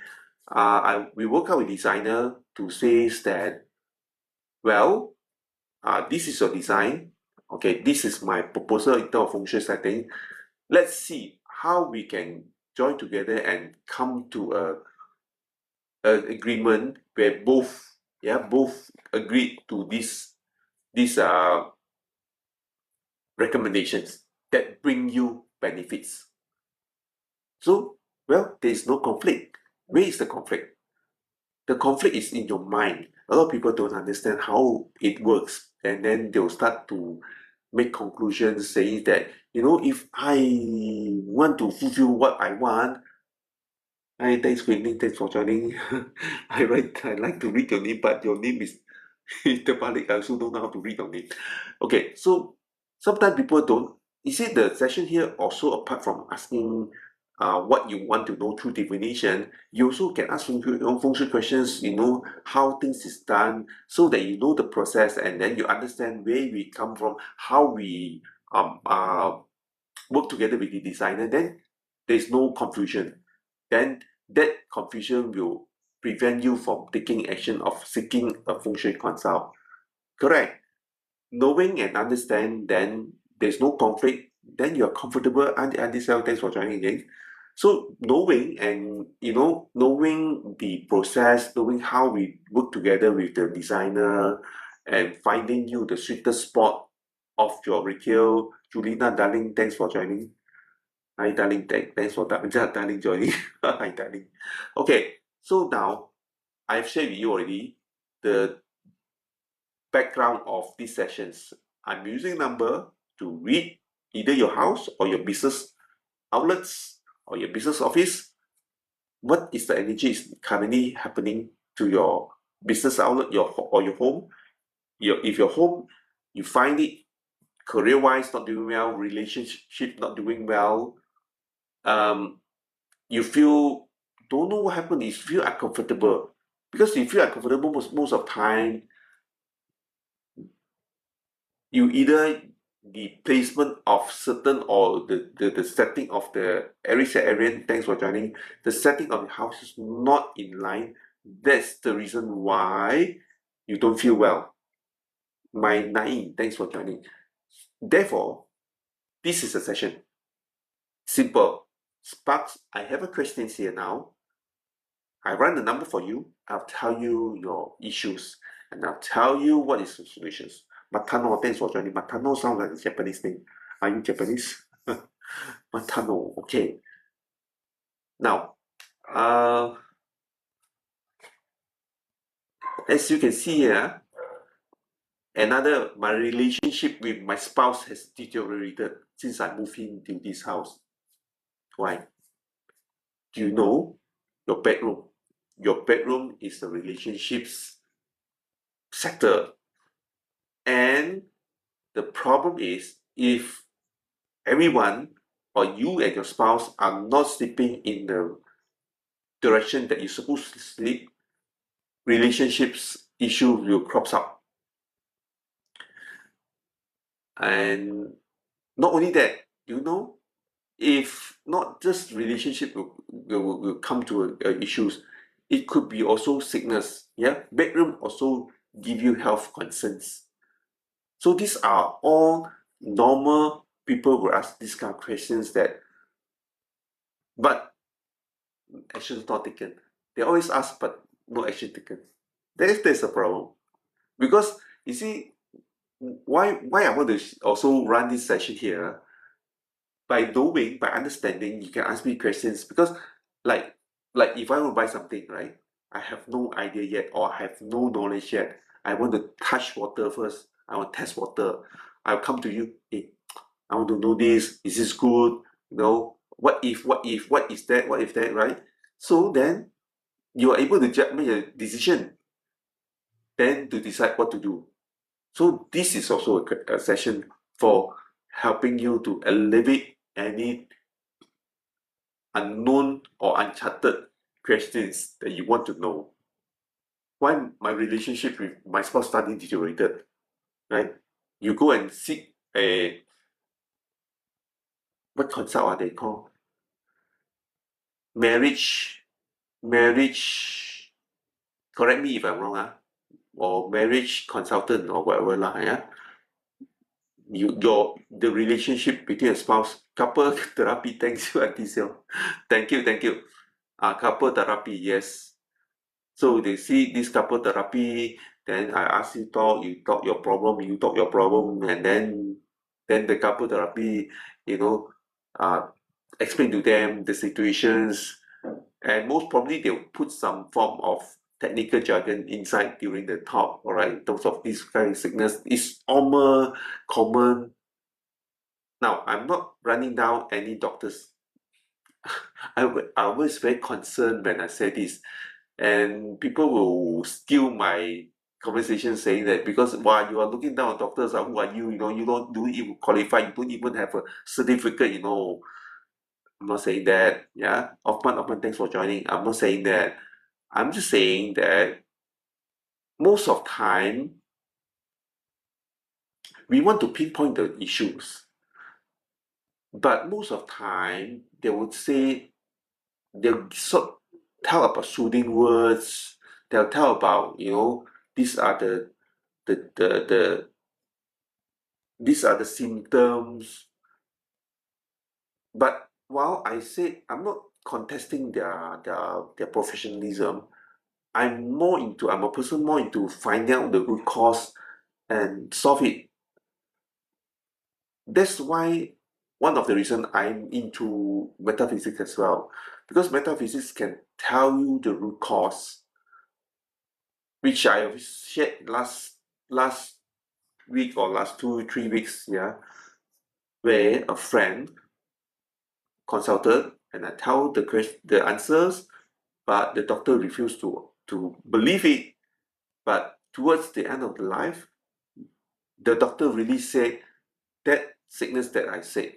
We work out with designer to say that, well, this is your design. Okay, this is my proposal in terms of feng shui setting. Let's see how we can join together and come to an agreement where both agreed to these recommendations that bring you benefits. So, well, there is no conflict. Where is the conflict? The conflict is in your mind. A lot of people don't understand how it works, and then they'll start to make conclusions saying that, if I want to fulfill what I want, hi, thanks, Queenie, thanks for joining. I like to read your name, but your name is terbalik. I also don't know how to read your name. Okay, so sometimes people don't. You see, the session here also apart from asking what you want to know through divination, you also can ask feng shui questions, how things is done, so that you know the process, and then you understand where we come from, how we work together with the designer. Then there's no confusion. Then that confusion will prevent you from taking action of seeking a feng shui consult. Correct. Knowing and understand, then there's no conflict, then you're comfortable. And this thanks for joining again. So knowing and knowing the process, knowing how we work together with the designer, and finding you the sweetest spot of your retail. Julina, darling, thanks for joining. Hi, darling, thanks for darling joining. Hi, darling. Okay, so now I've shared with you already the background of these sessions. I'm using number to read either your house or your business outlets or your business office. What is the energy is currently happening to your business outlet, your home? If your home, you find it career-wise not doing well, relationship not doing well, you feel don't know what happened. You feel uncomfortable because you feel uncomfortable most of time. You either the placement of certain or the setting of the Arian, thanks for joining. The setting of the house is not in line. That's the reason why you don't feel well. My Nain, thanks for joining. Therefore, this is a session. Simple. Sparks, I have a question here now. I run the number for you. I'll tell you your issues and I'll tell you what is the solutions. Matano, thanks for joining. Matano sounds like a Japanese name. Are you Japanese? Matano, okay. Now, as you can see here, my relationship with my spouse has deteriorated since I moved into this house. Why? Do you know your bedroom? Your bedroom is the relationships sector. And the problem is if everyone or you and your spouse are not sleeping in the direction that you're supposed to sleep, relationships issue will crop up. And not only that, if not just relationship will come to issues, it could be also sickness. Yeah, bedroom also give you health concerns. So these are all normal. People will ask these kind of questions but action is not taken. They always ask, but no action taken. There's a problem. Because you see, why I want to also run this session here, by knowing, by understanding, you can ask me questions. Because like if I want to buy something, right? I have no idea yet, or I have no knowledge yet. I want to touch water first. I want to test water. I'll come to you. Hey, I want to know this. Is this good? What if, what is that, what if that, right? So then you are able to make a decision, then to decide what to do. So this is also a session for helping you to alleviate any unknown or uncharted questions that you want to know. Why my relationship with my spouse starting deteriorated, right? You go and seek what consult are they called? Marriage, correct me if I'm wrong, or marriage consultant or whatever lah, yeah. The relationship between a spouse, couple therapy, thanks you, Auntie Sil. Thank you. Couple therapy, yes. So they see this couple therapy, then I ask you talk your problem, and then the couple therapy, explain to them the situations, and most probably they'll put some form of technical jargon inside during the talk, all right, in terms of this kind of sickness. It's almost common. Now, I'm not running down any doctors. I was very concerned when I said this, and people will steal my conversation saying that because while you are looking down on doctors, who are you? You don't even qualify. You don't even have a certificate. I'm not saying that. Yeah, Offman, thanks for joining. I'm not saying that. I'm just saying that most of time we want to pinpoint the issues, but most of time they would say they'll tell about soothing words. They'll tell about these are the these are the symptoms. But while I said I'm not contesting their professionalism, I'm a person more into finding out the root cause and solve it. That's why one of the reason I'm into metaphysics as well, because metaphysics can tell you the root cause, which I have shared last week or last 2 3 weeks, yeah, where a friend consulted and I tell the answers, but the doctor refused to believe it. But towards the end of the life, the doctor really said that sickness that I said.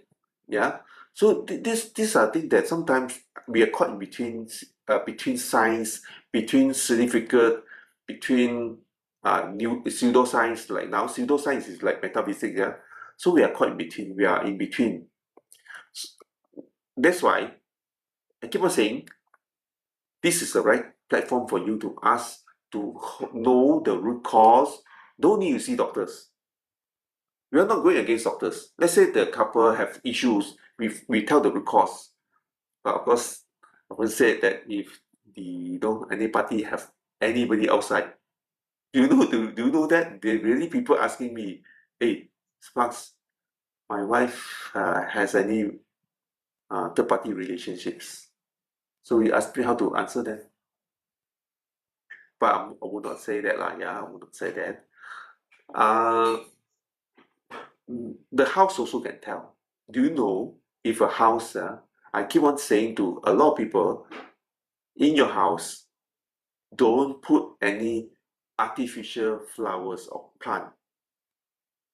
Yeah. So these are things that sometimes we are caught in between science, between certificate, between new pseudoscience. Like now, pseudoscience is like metaphysics. Yeah. So we are caught in between. We are in between. That's why I keep on saying this is the right platform for you to ask to know the root cause. Don't need to see doctors. We are not going against doctors. Let's say the couple have issues, we tell the root cause. But of course, I would say that if any party have anybody outside, do you know that there really people asking me, hey, Sparks, my wife has any third party relationships. So we asked me how to answer that. But I would not say that lah. Yeah, I would not say that. Uh, the house also can tell. Do you know if a house? I keep on saying to a lot of people, in your house, don't put any artificial flowers or plant.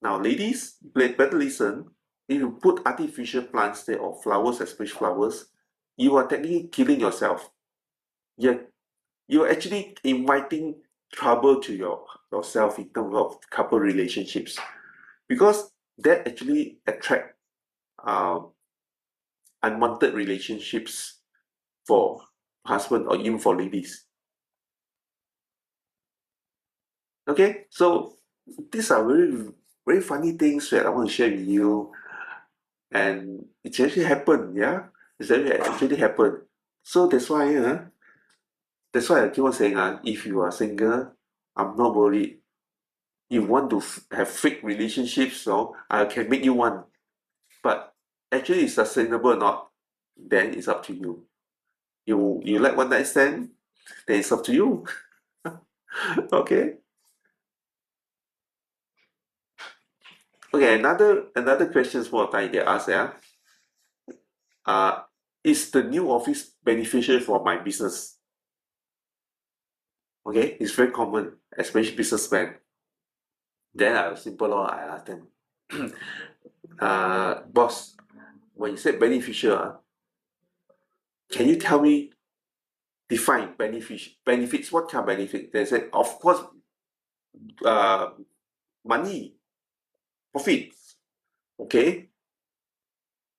Now, ladies, better listen. If you put artificial plants there or flowers, especially flowers, you are technically killing yourself. You're actually inviting trouble to yourself in terms of couple relationships, because that actually attract um, unwanted relationships for husband or even for ladies. Okay, so these are very funny things that I want to share with you, and it actually happened. Yeah, actually happened. So that's why I keep on saying, if you are single, I'm not worried. You want to have fake relationships, so I can make you one. But actually, it's sustainable or not, then it's up to you. You like one night stand, then it's up to you. Okay. Okay. Another question for time they ask. Yeah. Uh, is the new office beneficial for my business? Okay, it's very common, especially businessmen. Then I simple law. I ask them, boss, when you said beneficial, can you tell me define benefits? What kind of benefit? They said, of course, uh, money, profit. Okay,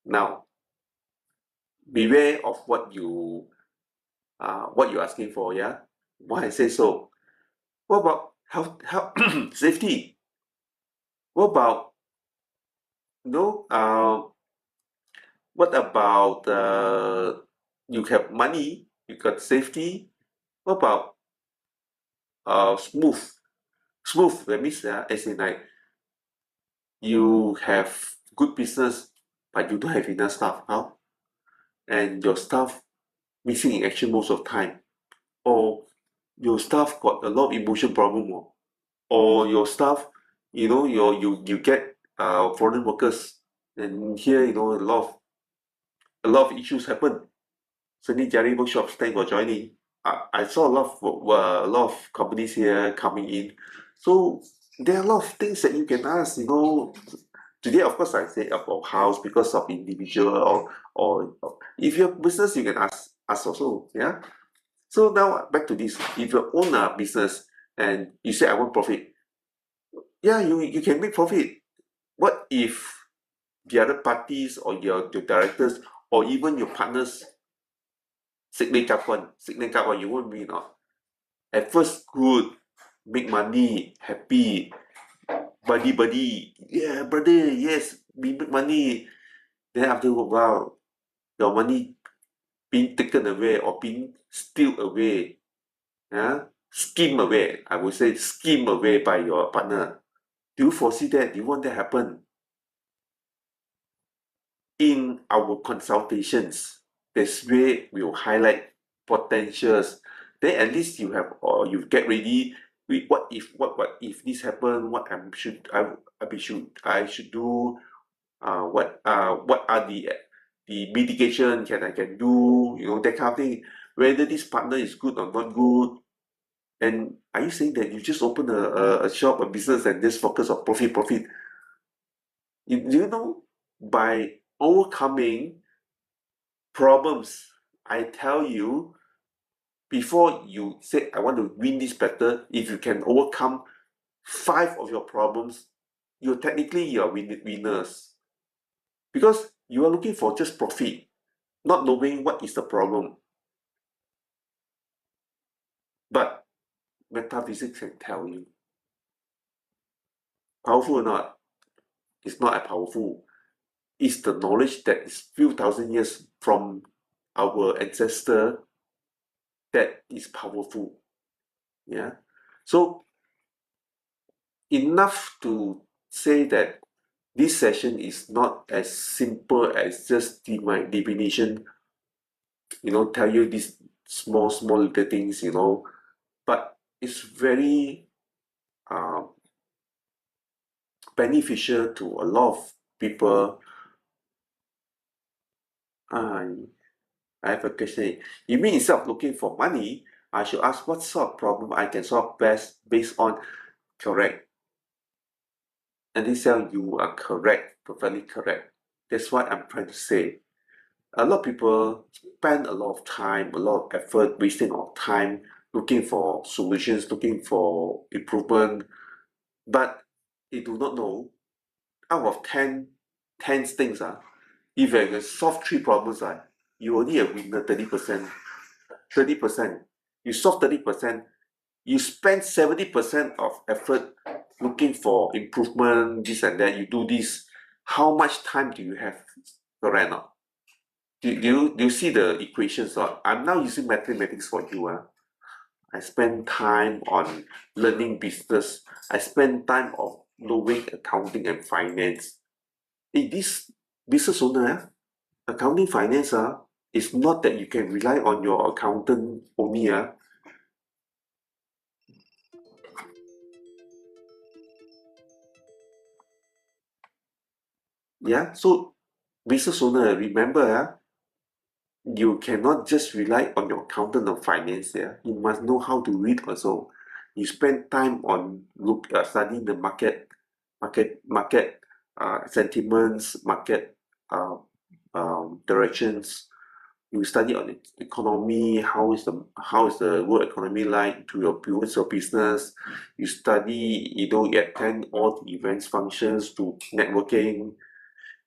now beware of what you're asking for. Yeah, why I say so? What about health safety? What about no? What about you have money, you got safety? What about smooth? Smooth, that means as in like you have good business, but you don't have enough staff now, and your staff missing in action most of the time, or your staff got a lot of emotion problem, or your staff, you get foreign workers, and here a lot of issues happen. Suddenly, Jerry workshops, thank for joining. I saw a lot of companies here coming in, so there are a lot of things that you can ask. Today, of course, I say about house because of individual or if your business, you can ask us also, yeah. So now back to this. If you own a business and you say I want profit, yeah, you can make profit. What if the other parties or your directors or even your partners sick up one, you won't win not. At first good, make money, happy, buddy, yeah, brother, yes, we make money. Then after a while, your money being taken away or being steal away, yeah, skim away. I would say skim away by your partner. Do you foresee that? Do you want that happen? In our consultations, this way we'll highlight potentials. Then at least you have or you get ready with what if this happen, what I should do, what are the mitigation I can do, that kind of thing. Whether this partner is good or not good. And are you saying that you just open a shop, a business, and just focus on profit? Do you know by overcoming problems, I tell you, before you say I want to win this battle, if you can overcome 5 of your problems, you're winners because you are looking for just profit, not knowing what is the problem. But metaphysics can tell you. Powerful or not? It's not as powerful. It's the knowledge that is few thousand years from our ancestor that is powerful. Yeah. So enough to say that this session is not as simple as just my divination, tell you these small little things, but it's very uh, beneficial to a lot of people. I have a question. You mean instead of looking for money, I should ask what sort of problem I can solve best based on correct. And this time you are correct, perfectly correct. That's what I'm trying to say. A lot of people spend a lot of time, a lot of effort, wasting of time looking for solutions, looking for improvement, but they do not know out of 10 things, if you can solve 3 problems, you only a winner 30%. 30%. You solve 30%, you spend 70% of effort looking for improvement, this and that, you do this. How much time do you have? Correct or not? Do you see the equations? I'm now using mathematics for you. I spend time on learning business. I spend time on knowing accounting and finance. This business owner, accounting finance, it's not that you can rely on your accountant only. Yeah, so business owner, remember, you cannot just rely on your accountant or finance. Yeah, you must know how to read also. You spend time on studying the market sentiments, market uh, directions. You study on the economy, how is the world economy like to towards your business. You study, you attend all the events, functions to networking.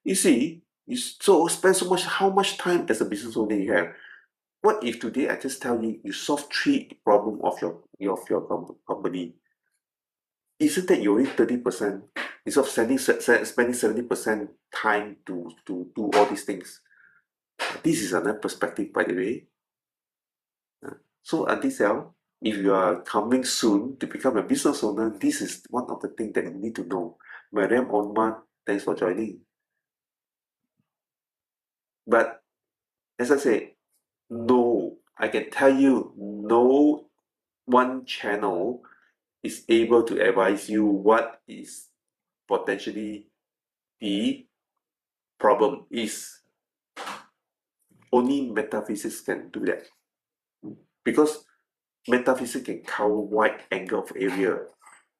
You see, so spend so much. How much time as a business owner you have? What if today I just tell you you solve 3 problem of your company? Isn't that you only 30% instead of spending 70% time to do all these things? This is another perspective, by the way. So Antisel, if you are coming soon to become a business owner, this is one of the things that you need to know. Madam Onman, thanks for joining. But as I say, no, I can tell you, no one channel is able to advise you what is potentially the problem is. Only metaphysics can do that. Because metaphysics can cover wide angle of area.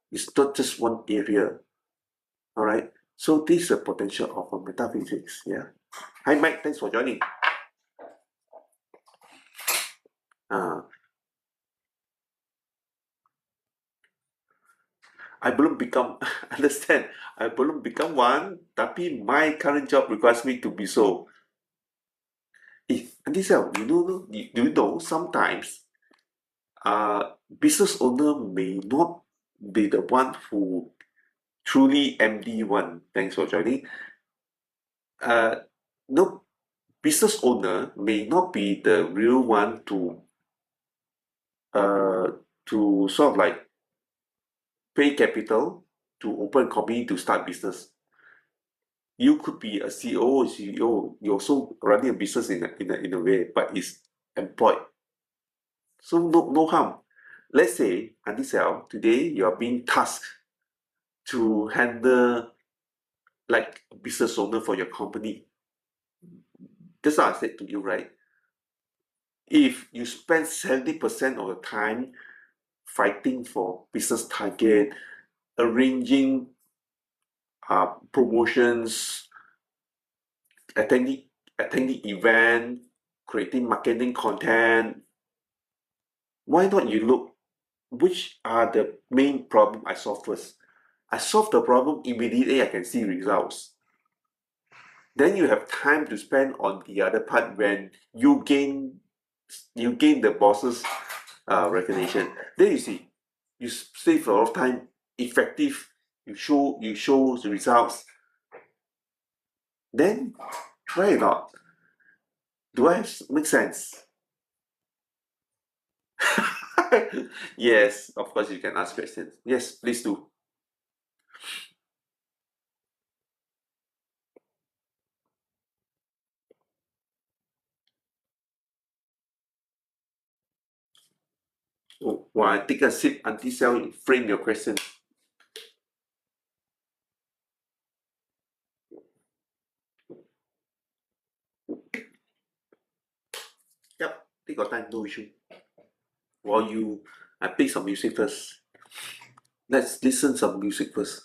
It's not just one area. Alright? So this is the potential of a metaphysics. Yeah. Hi Mike, thanks for joining. I belum become understand. I belum become one, tapi my current job requires me to be so. This you know, do you know sometimes business owner may not be the one who truly MD one. Thanks for joining. No, business owner may not be the real one uh to sort of like pay capital to open company to start business. You could be a CEO or CEO. You're also running a business in a way, but it's employed. So no harm. Let's say, Andy Sel, today you are being tasked to handle like a business owner for your company. That's what I said to you, right? If you spend 70% of the time fighting for business target, arranging promotions, attending attending event, creating marketing content, why not you look which are the main problem I solve first? I solve the problem immediately, I can see results. Then you have time to spend on the other part when you gain the boss's recognition. Then you see, you save a lot of time, effective. You show the results. Then why not? Do I make sense? Yes, of course you can ask questions. Yes, please do. Oh, while I take a sip until Sel frame your question. Yep, take your time, no issue. While I play some music first. Let's listen some music first.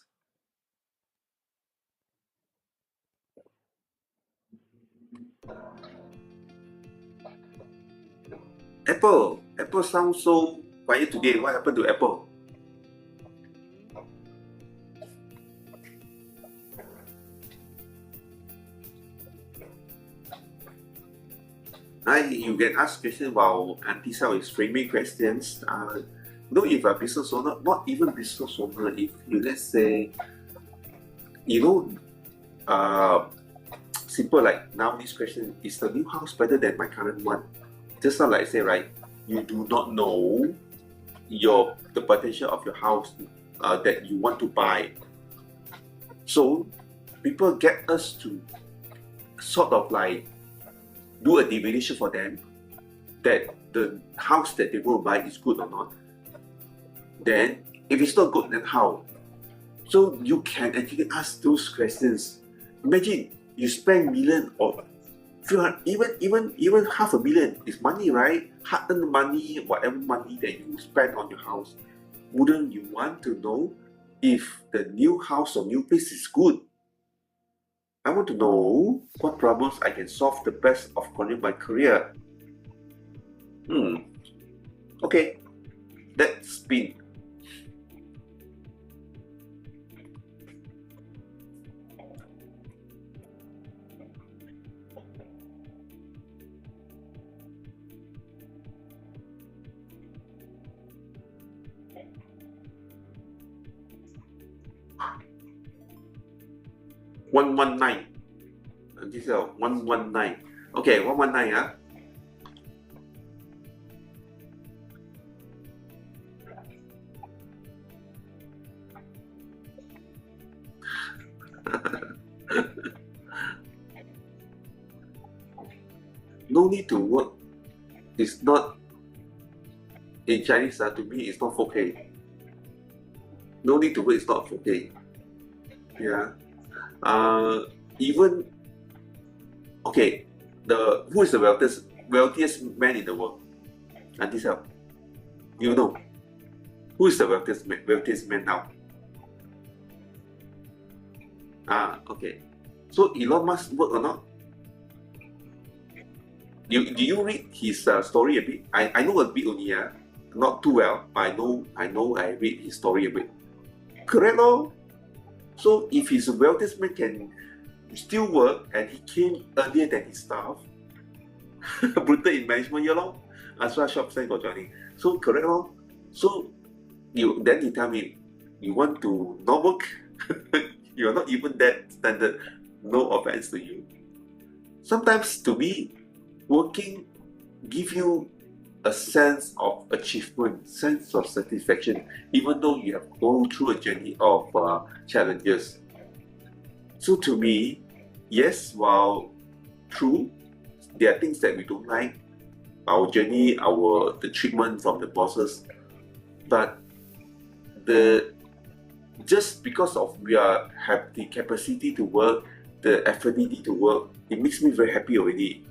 Apple sounds so quiet today. What happened to Apple? You can ask questions while Auntie Sal is framing questions. If a business owner, not even business owner, if you let's say, you know, uh, simple like now this question, is the new house better than my current one? Just not like I say, right? You do not know the potential of your house that you want to buy. So people get us to sort of like do a divination for them that the house that they go buy is good or not. Then if it's not good, then how? So you can actually ask those questions. Imagine you spend million or even half a million is money, right? Hard-earned money, whatever money that you spend on your house. Wouldn't you want to know if the new house or new place is good? I want to know what problems I can solve the best of running my career. Okay, that's been. $119. This is 119. Okay, 119, huh? No need to work. It's not in Chinese. To me, it's not 4K. No need to work. It's not 4K. Yeah. Even okay. Who is the wealthiest man in the world? Auntie Sal, you know who is the wealthiest man now? Okay. So Elon Musk work or not? Do you read his story a bit? I know a bit only, not too well, but I read his story a bit. Correct, lor. So if he's a wealthiest man can still work and he came earlier than his staff, brutal in management, yeah, lor. Asra shop thanks for joining. So correct, lor. So you tell me you want to not work? You're not even that standard. No offense to you. Sometimes to me, working give you a sense of achievement, sense of satisfaction, even though you have gone through a journey of challenges. So to me, yes, while true, there are things that we don't like, our journey, the treatment from the bosses, but just because of we have the capacity to work, the ability to work, it makes me very happy already.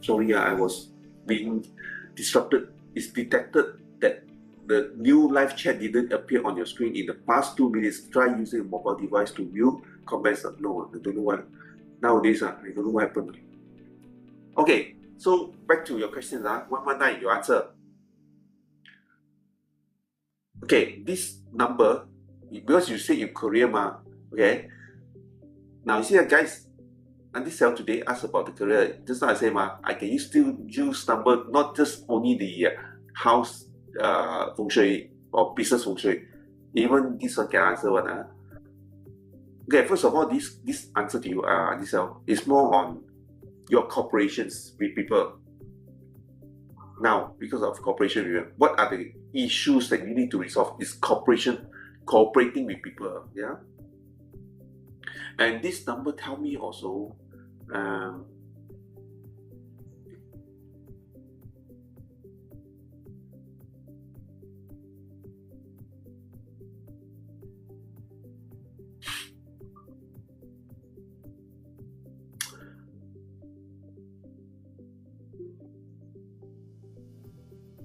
Sorry, I was being disrupted. It's detected that the new live chat didn't appear on your screen in the past 2 minutes. Try using a mobile device to view comments. No, I don't know why. Nowadays, I don't know what happened. Okay, so back to your question. 119, you answer. Okay, this number, because you said in Korea, okay? Now, you see, guys, until sell today asked about the career. Just now I say, I can still use number, not just only the house feng shui or business feng shui. Even this one can answer one. Okay, first of all, this answer to you, is more on your cooperations with people. Now, because of cooperation, what are the issues that you need to resolve? Is cooperating with people, yeah? And this number tell me also,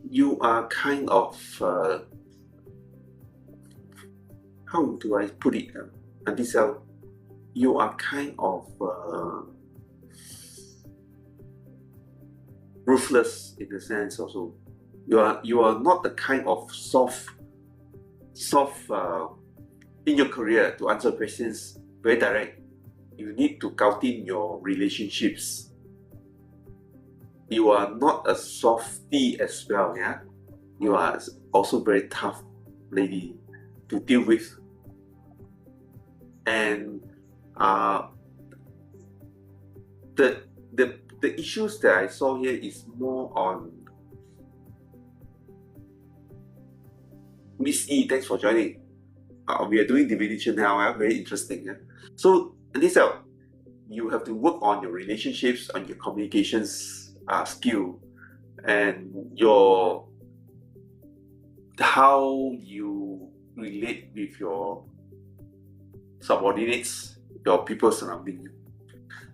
you are kind of, how do I put it? You are kind of ruthless in the sense also. You are not the kind of soft in your career to answer questions very direct. You need to count in your relationships. You are not a softie as well, yeah. You are also very tough lady to deal with, and the issues that I saw here is more on Miss E. Thanks for joining. We are doing divination now. Very interesting. Yeah? So, Lisa, you have to work on your relationships, on your communications skill, and how you relate with your subordinates, your people surrounding you.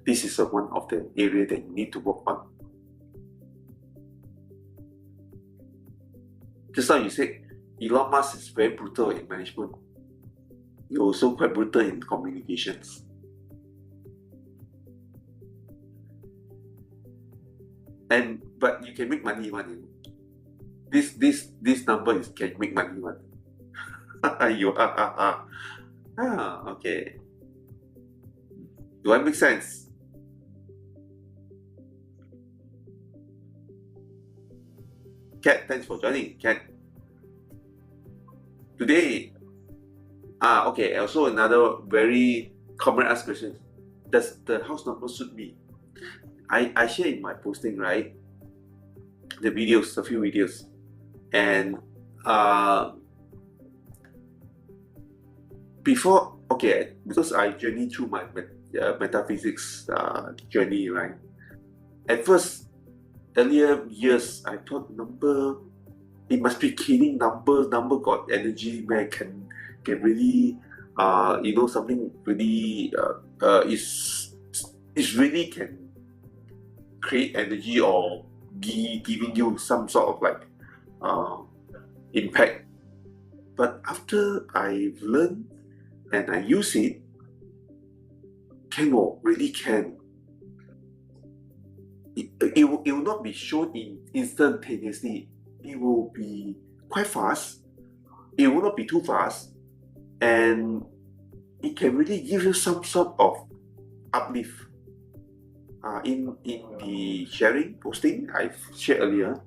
This is one of the areas that you need to work on. Just now you said Elon Musk is very brutal in management. You're also quite brutal in communications. But you can make money, This number can make money, okay. Do I make sense? Kat, thanks for joining. Kat. Today, okay, also another very common asked question. Does the house number suit me? I share in my posting, right? The videos, a few videos. And before, okay, because I journeyed through my metaphysics journey, right? At first, earlier years, I thought it must be killing number got energy, man, can really, something really, is really can create energy or giving you some sort of like impact. But after I've learned and I use it, really can. It will not be shown instantaneously. It will be quite fast. It will not be too fast, and it can really give you some sort of uplift. In the sharing posting I've shared earlier,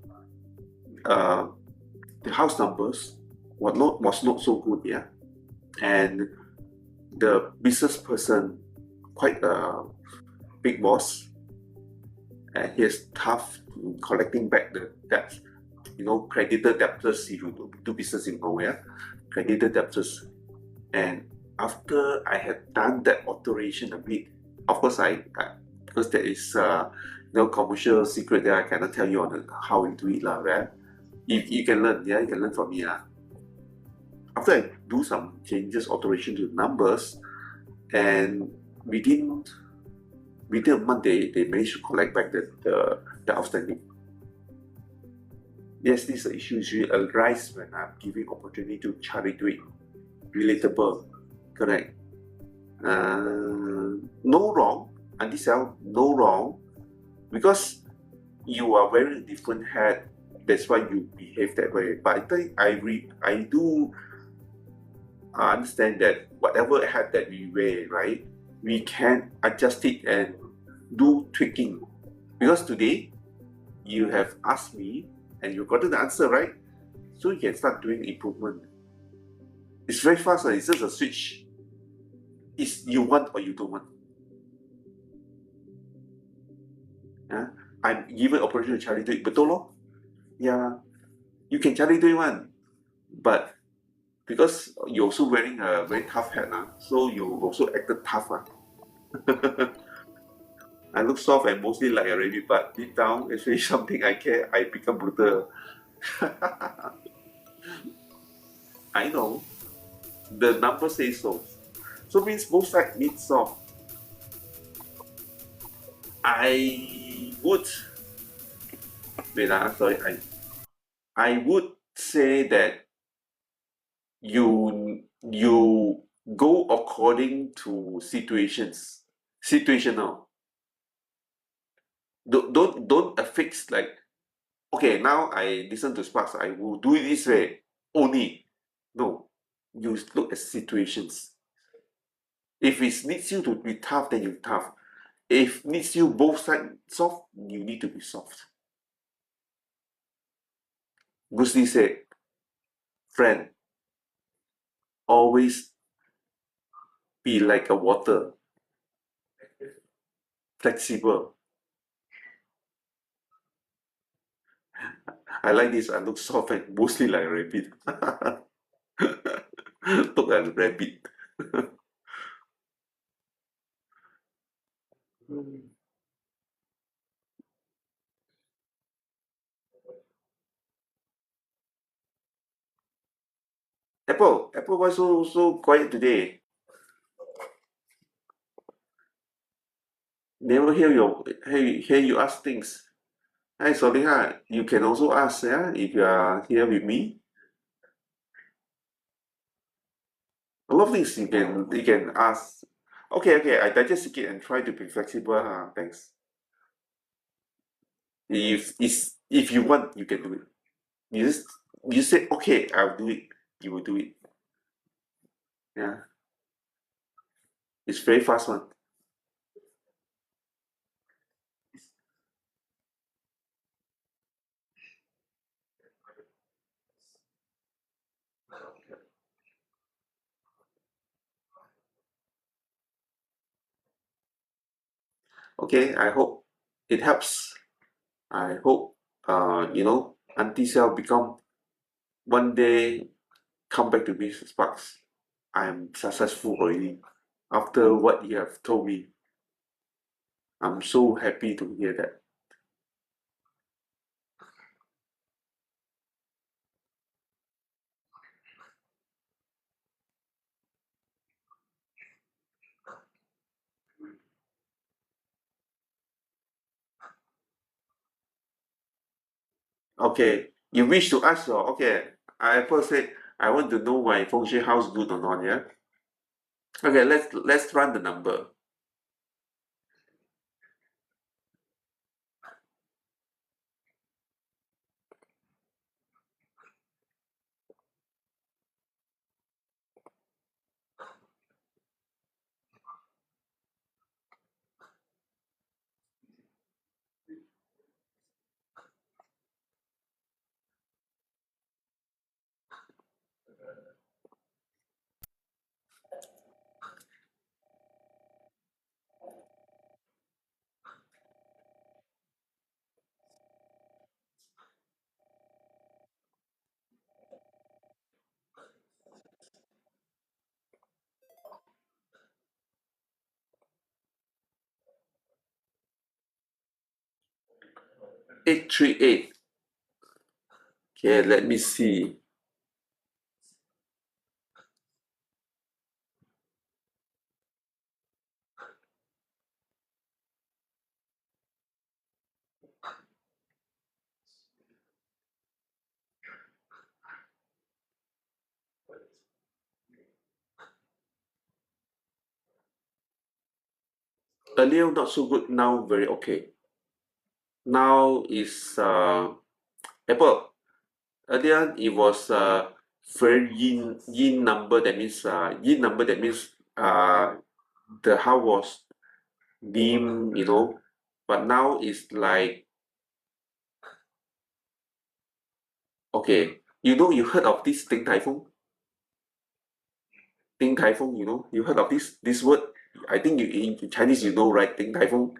uh, the house numbers was not so good, yeah, and the business person, quite a big boss, and he is tough in collecting back the debts. Creditor debtors, if you do business in Norway, creditor debtors. And after I had done that alteration a bit, of course because there is no commercial secret that I cannot tell you on how we do it lah, right? You can learn, yeah, you can learn from me lah. After I do some changes, alteration to the numbers, and within a month they managed to collect back the outstanding. Yes, this issue usually arise when I'm giving opportunity to charity do it. Relatable, correct. No wrong, anti-self, no wrong, because you are wearing a different hat. That's why you behave that way. But I think I do understand that whatever hat that we wear, right, we can adjust it and do tweaking. Because today you have asked me and you gotten the answer, right? So you can start doing improvement. It's very fast, it's just a switch. It's you want or you don't want. Yeah? I'm given opportunity to cari duit, betul lor? Yeah, you can cari duit one, but because you're also wearing a very tough hat, so you also acted tough. I look soft and mostly like a rabbit, but deep down, it's really something I care. I become brutal. I know. The number says so. So means both sides need soft. I would wait. Sorry. I would say that you go according to situations. Situational. Don't affix like, okay, now I listen to Sparks, I will do it this way only. No, you look at situations. If it needs you to be tough, then you're tough. If needs you both sides soft, you need to be soft. Bruce Lee said, friend, always be like a water, flexible. I like this, I look soft and mostly like a rabbit. Look like a rabbit. Apple, why so quiet today? Never hear you ask things. Hi, Soliha, you can also ask, yeah, if you are here with me. A lot of things you can ask. Okay, I digest it and try to be flexible. Thanks. If you want, you can do it. You say okay, I'll do it. You will do it. Yeah, it's very fast one. Okay, I hope it helps. I hope Auntie Cell become one day come back to Business Sparks. I'm successful already. After what you have told me, I'm so happy to hear that. Okay, you wish to ask, okay. Apple said, I want to know my feng shui house good or not, yeah? Okay, let's run the number. Eight three eight. Okay, let me see. Earlier not so good, now very okay. Now is Apple. Earlier it was very yin number, that means yin number, that means the house was dim, but now it's like, okay, you heard of this Ding Typhoon? Ding Typhoon, you heard of this word? I think you in Chinese you know, right? Ding Typhoon.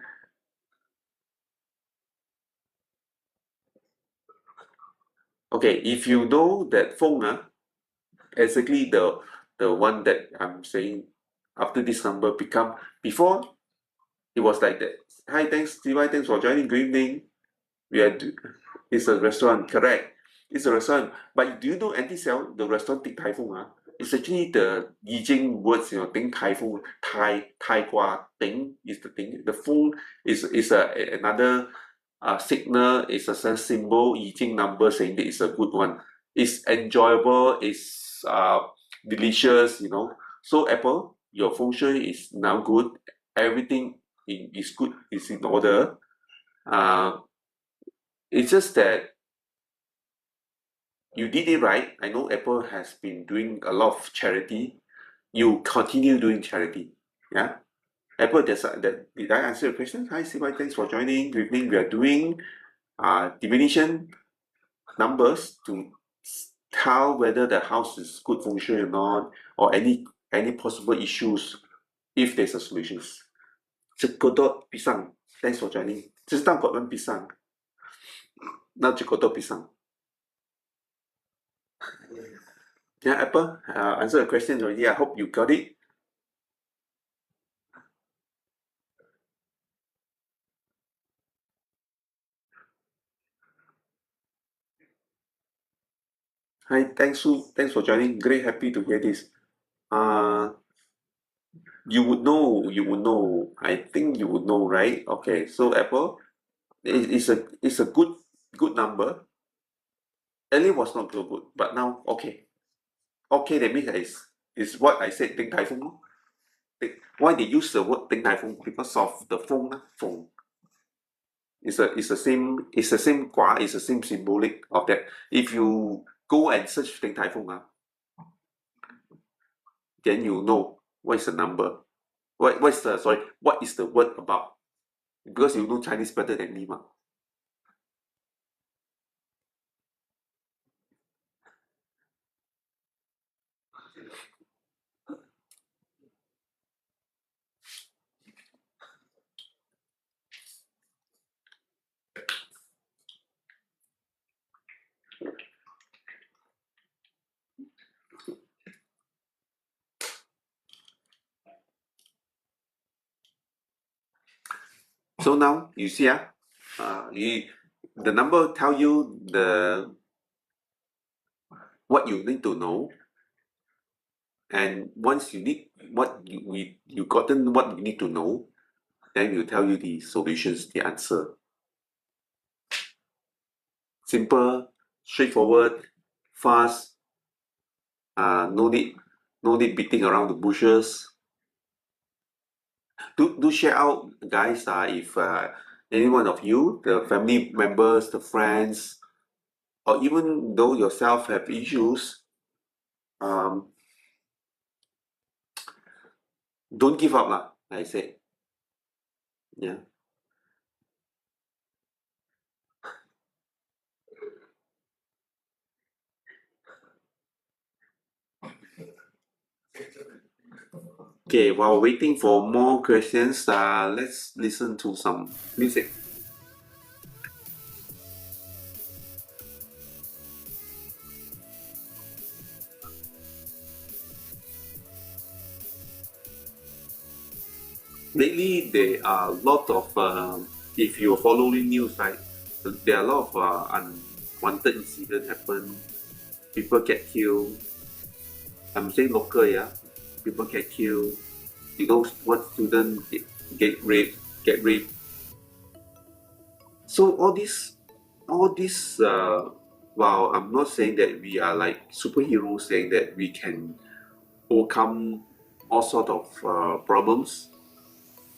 Okay, if you know that phone, exactly the one that I'm saying after this number become before it was like that. Hi, thanks, TY, thanks for joining. Good evening. We are it's a restaurant, correct? It's a restaurant. But do you know anti-sell the restaurant Ding Tai Fung? It's actually the Yijing words, Ding Tai Fung, Tai Gua Ding is the thing. The Fung is another signal, is a sense symbol, Yijing number saying that it's a good one. It's enjoyable, it's delicious, So Apple, your feng shui is now good. Everything is good, is in order. Uh, it's just that you did it right. I know Apple has been doing a lot of charity. You continue doing charity. Yeah. Apple, did I answer your question? Hi, CY, thanks for joining. Good evening. We are doing divination numbers to tell whether the house is good feng shui or not, or any possible issues if there's a solutions. Cekodot pisang. Thanks for joining. Just down got one pisang. Now cekodot pisang. Yeah, Apple, answer the question already. I hope you got it. Hi, thanks, Sue. Thanks for joining. Great, happy to hear this. Uh, you would know. I think you would know, right? Okay, so Apple, it's a good number. Earlier was not so good, but now okay. Okay, that means is what I said. Ding Tai Fung. Why they use the word Ding Tai Fung? Because of the phone. Phone. It's the same gua. It's the same symbolic of that. If you go and search Ding Tai Fung, then you know what is the number. What is the word about? Because you know Chinese better than me, ma. So now you see, the number tell you what you need to know, and once you need what you gotten what you need to know, then will tell you the solutions, the answer. Simple, straightforward, fast, no need beating around the bushes. Do share out, guys, if any one of you, the family members, the friends, or even though yourself have issues, um, don't give up lah, like I said. Yeah. Okay, while waiting for more questions, let's listen to some music. Lately, there are a lot of, if you're following news, right, there are a lot of unwanted incidents happen. People get killed. I'm saying local, yeah. People get killed. You know what, students get raped, So all this. While I'm not saying that we are like superheroes, saying that we can overcome all sort of problems.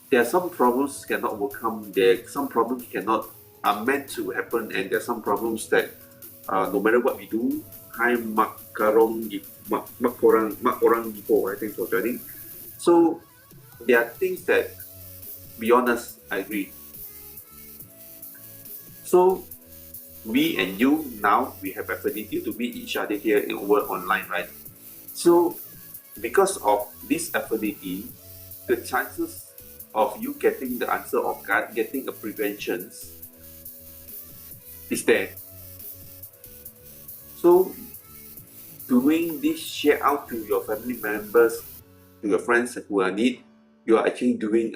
There are some problems cannot overcome. There are some problems cannot are meant to happen, and there are some problems that no matter what we do, hi mak orang Ipoh, I think for joining. So there are things that, be honest, I agree. So we and you now we have affinity to meet each other here in over online, right? So because of this affinity, the chances of you getting the answer of getting a prevention is there. So doing this share out to your family members, to your friends who are in need, you are actually doing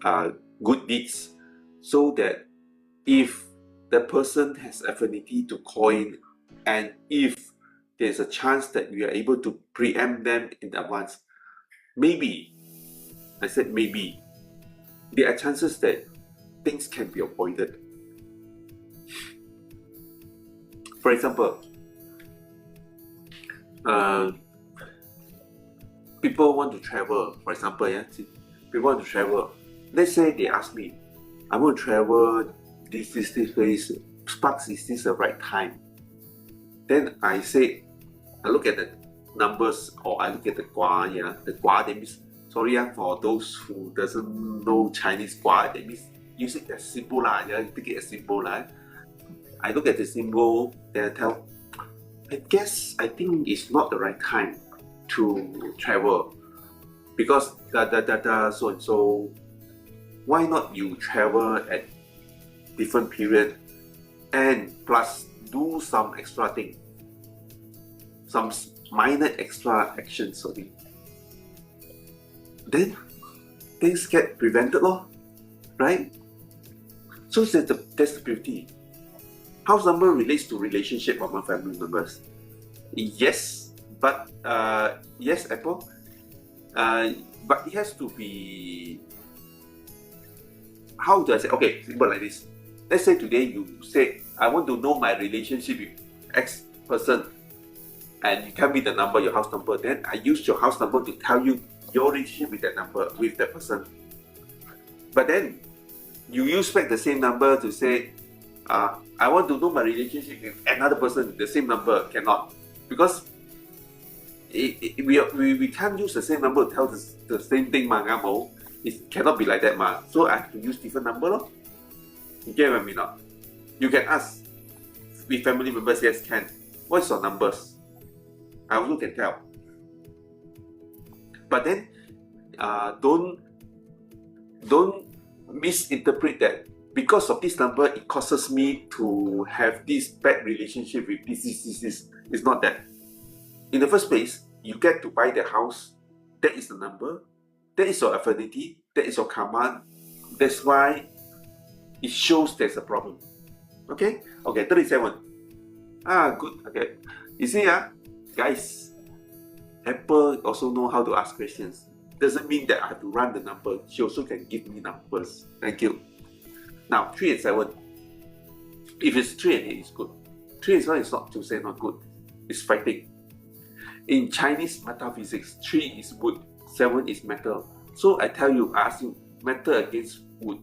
a good deeds, so that if the person has affinity to coin, and if there's a chance that we are able to preempt them in advance, maybe, I said maybe, there are chances that things can be avoided. For example, people want to travel, for example, yeah, people want to travel. Let's say they ask me, I want to travel this place, Sparks, is this the right time? Then I say, I look at the numbers, or I look at the gua, yeah, the gua, that means, sorry, for those who doesn't know Chinese gua, that means use it as symbol, yeah, take it as symbol. I look at the symbol, then I tell, I think it's not the right time to travel, because so and so. Why not you travel at different period, and plus do some extra thing, some minor extra actions only. Then things get prevented, right? So that's the beauty. House number relates to relationship of my family members. Yes, but yes, Apple. But it has to be. How do I say? Okay, simple like this. Let's say today you say, I want to know my relationship with X person, and you tell me the number, your house number. Then I use your house number to tell you your relationship with that number, with that person. But then you use back the same number to say, I want to know my relationship with another person, the same number. Cannot, because we can't use the same number to tell the same thing, Ngamo. It cannot be like that, So I have to use different number, You get what I mean, You can ask with family members, yes, can. What's your numbers? I also can tell. But then, don't misinterpret that because of this number, it causes me to have this bad relationship with this. It's not that. In the first place, you get to buy the house. That is the number. That is your affinity. That is your karma. That's why it shows there's a problem. Okay? Okay, 37. Good. Okay. You see, guys, Apple also know how to ask questions. Doesn't mean that I have to run the number. She also can give me numbers. Thank you. Now, 3 and 7. If it's 3 and 8, it's good. 3 and 7 is not to say not good. is fighting. In Chinese metaphysics, 3 is wood, 7 is metal. So I tell you, I ask you, metal against wood.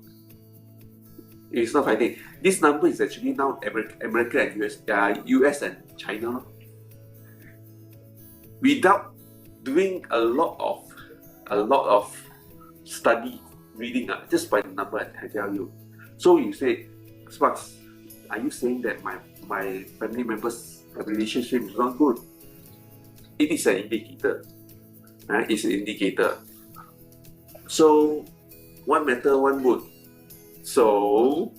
It's not fighting. This number is actually now America and US and China. Without doing a lot of study, reading, just by the number I tell you. So you say, Sparks, are you saying that my family members' relationship is not good? It is an indicator. It's an indicator. So, one metal, one wood. So,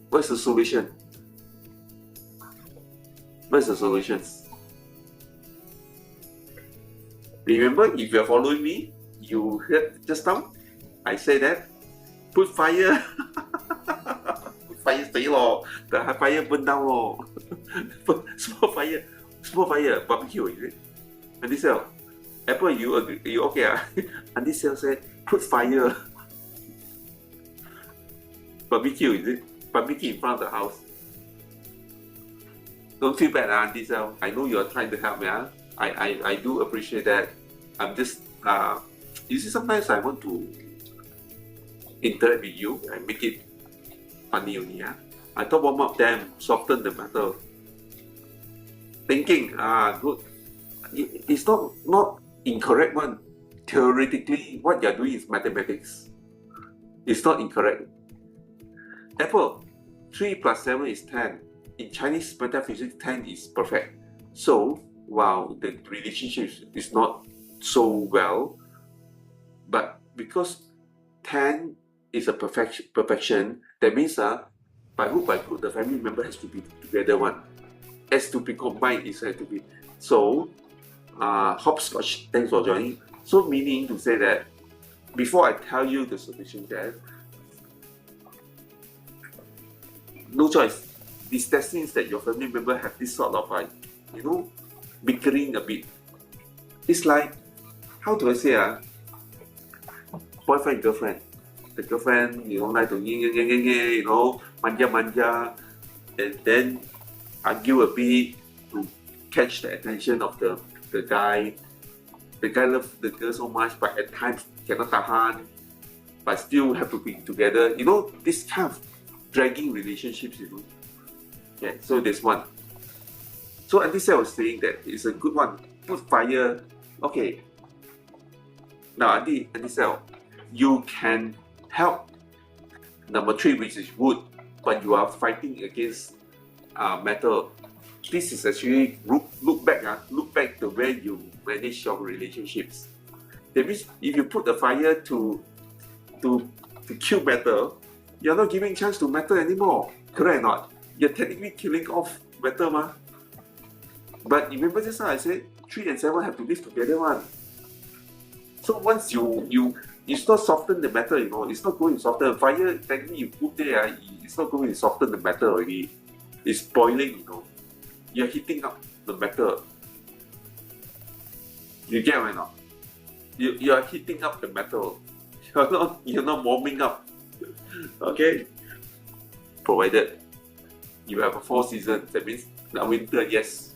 what's the solution? What's the solutions? Remember, if you're following me, you heard just now, I say that, put fire. Put fire stay lor. The fire burn down lor. Small fire, barbecue, is it? And this cell, Apple, you agree? You okay? And this cell said, put fire. Barbecue, is it? Barbecue in front of the house. Don't feel bad, Auntie Sel. I know you're trying to help me. I do appreciate that. I'm just, you see, sometimes I want to interact with you and make it funny only. I thought warm up them, soften the matter. Thinking, good. It's not incorrect one. Theoretically, what you're doing is mathematics. It's not incorrect. Apple, 3 plus 7 is 10. In Chinese metaphysics, 10 is perfect. So, while the relationship is not so well, but because 10 is a perfection, that means by hook by crook, the family member has to be together one. Has to be combined, it has to be. So, hopscotch, thanks for joining. So, meaning to say that, before I tell you the solution there, no choice. This destinies that your family member have this sort of bickering a bit. It's like, how do I say, boyfriend, girlfriend. The girlfriend, like to manja, and then argue a bit to catch the attention of the guy. The guy loves the girl so much, but at times cannot tahan, but still have to be together. This kind of dragging relationships, Yeah, so there's one. So Auntie Sel was saying that it's a good one. Put fire. Okay. Now Auntie Sel, you can help number 3, which is wood, but you are fighting against metal. This is actually look back to where you manage your relationships. That means if you put the fire to kill metal, you're not giving chance to metal anymore. Correct or not? You're technically killing off metal, ma. But remember just now I said 3 and 7 have to live together one. So once you not soften the metal, it's not going to soften. Fire, technically you put there, it's not going to soften the metal already. It's boiling, You're heating up the metal. You get what I know? You are heating up the metal. You're not warming up. Okay? Provided you have a 4 seasons, that means now winter, yes.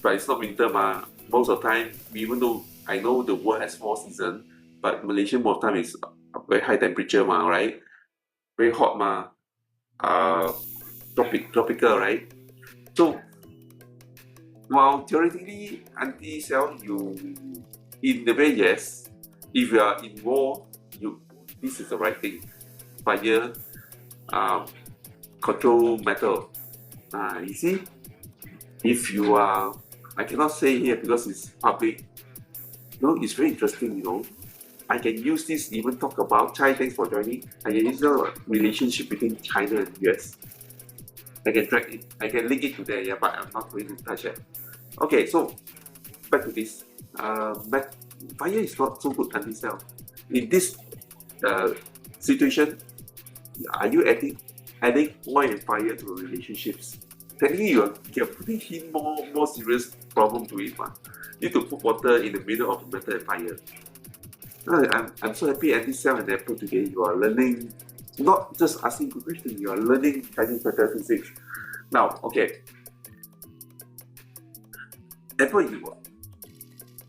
But it's not winter, ma. Most of the time, even though I know the world has 4 seasons, but Malaysia most of the time is very high temperature, ma, right? Very hot, ma. Tropical, right? So, while theoretically, Auntie Sel, in the way, yes, if you are in war, this is the right thing. Fire, control metal. You see, if you are, I cannot say here because it's public. It's very interesting, I can use this, even talk about China, thanks for joining. I can use the relationship between China and US. I can drag it, I can link it to there, yeah, but I'm not going to touch it. Okay, so back to this. Fire is not so good, Auntie Sel. In this situation, are you adding oil and fire to relationships? Technically, you're putting in more serious problem to it. You need to put water in the middle of the metal and fire. I'm so happy Auntie Sel and Apple today. You are learning, not just asking good questions, you are learning Chinese metaphysics. Now, okay. Apple,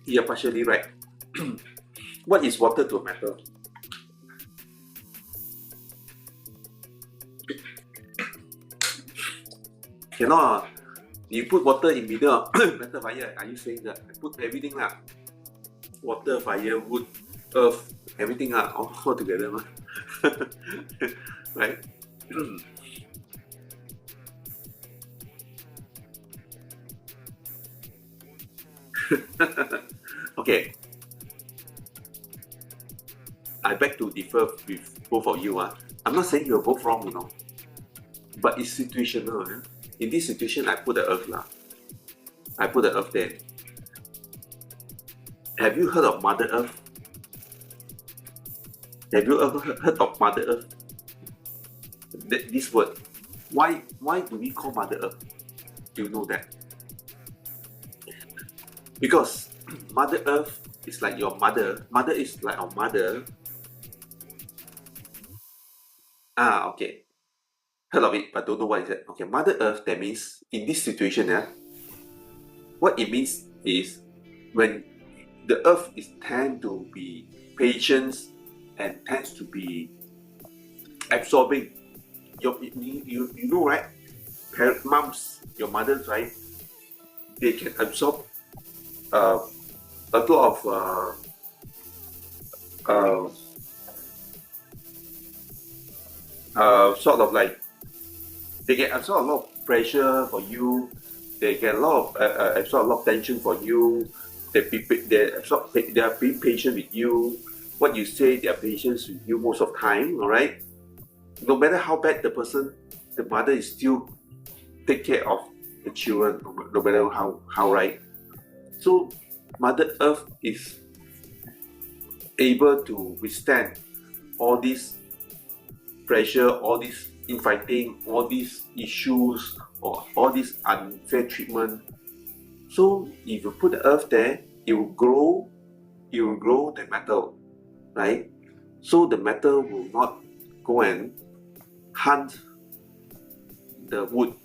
you're partially right. What is water to a metal? Cannot. You put water in middle of metal fire. Are you saying that? I put everything lah. Water, fire, wood, earth, everything lah, all together. Right? Okay. I beg to differ with both of you. I'm not saying you're both wrong, but it's situational. In this situation, I put the earth lah. I put the earth there. Have you heard of Mother Earth? Have you ever heard of Mother Earth? This word. Why do we call Mother Earth? Do you know that? Because Mother Earth is like your mother. Mother is like our mother. Okay. Heard of it, but don't know what is it. Okay, Mother Earth, that means in this situation, what it means is when the Earth tend to be patient and tends to be absorbing. You know, right? Moms, your mothers, right? They can absorb a lot of sort of like, they can absorb a lot of pressure for you. They can absorb a lot of tension for you. They are being patient with you. What you say, they are patient with you most of the time. All right. No matter how bad the mother is still take care of the children. No matter how right. So Mother Earth is able to withstand all this pressure, all this infighting, all these issues, or all this unfair treatment. So if you put the earth there, it will grow the metal, right? So the metal will not go and hunt the wood.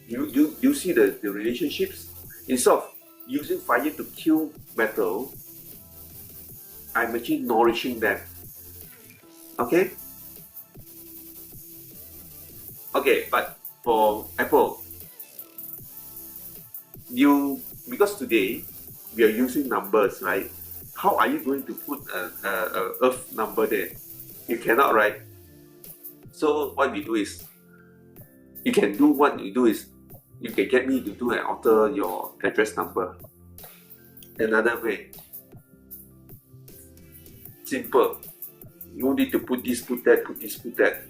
You see the relationships? Instead of using fire to kill metal, I'm actually nourishing them. Okay? Okay, but for Apple, because today we are using numbers, right? How are you going to put a Earth number there? You cannot, right? So what we do is, you can get me to do and alter your address number. Another way, simple. You need to put this, put that, put this, put that.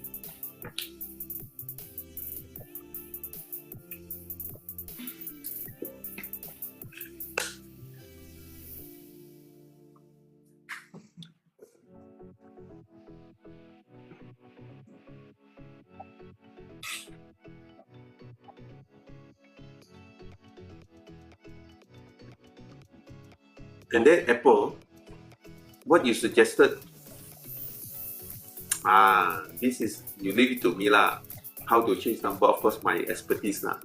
And then Apple, what you suggested, this is, you leave it to me lah. How to change number, of course, my expertise lah.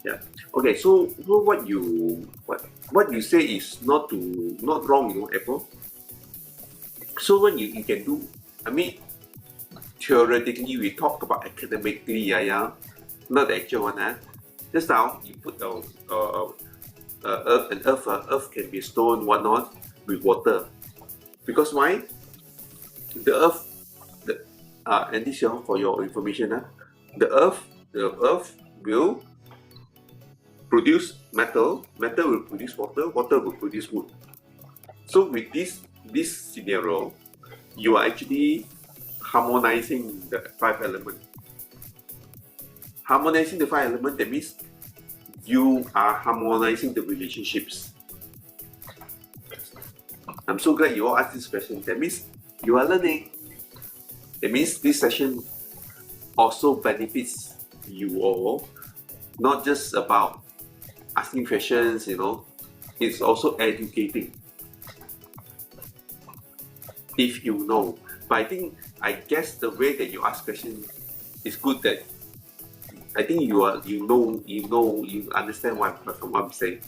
Yeah. Okay. So what you say is not wrong, Apple. So when you can do, I mean, theoretically we talk about academically, not the actual one, Just now you put the earth can be stone, whatnot, with water. Because why? The earth, and this is for your information, the earth will produce metal, metal will produce water, water will produce wood. So with this scenario, you are actually harmonizing the 5 elements. Harmonizing the 5 elements, that means you are harmonizing the relationships. I'm so glad you all asked this question. That means you are learning. That means this session also benefits you all, not just about asking questions, it's also educating. If you know. But I guess the way that you ask questions is good, that I think you understand what I'm saying.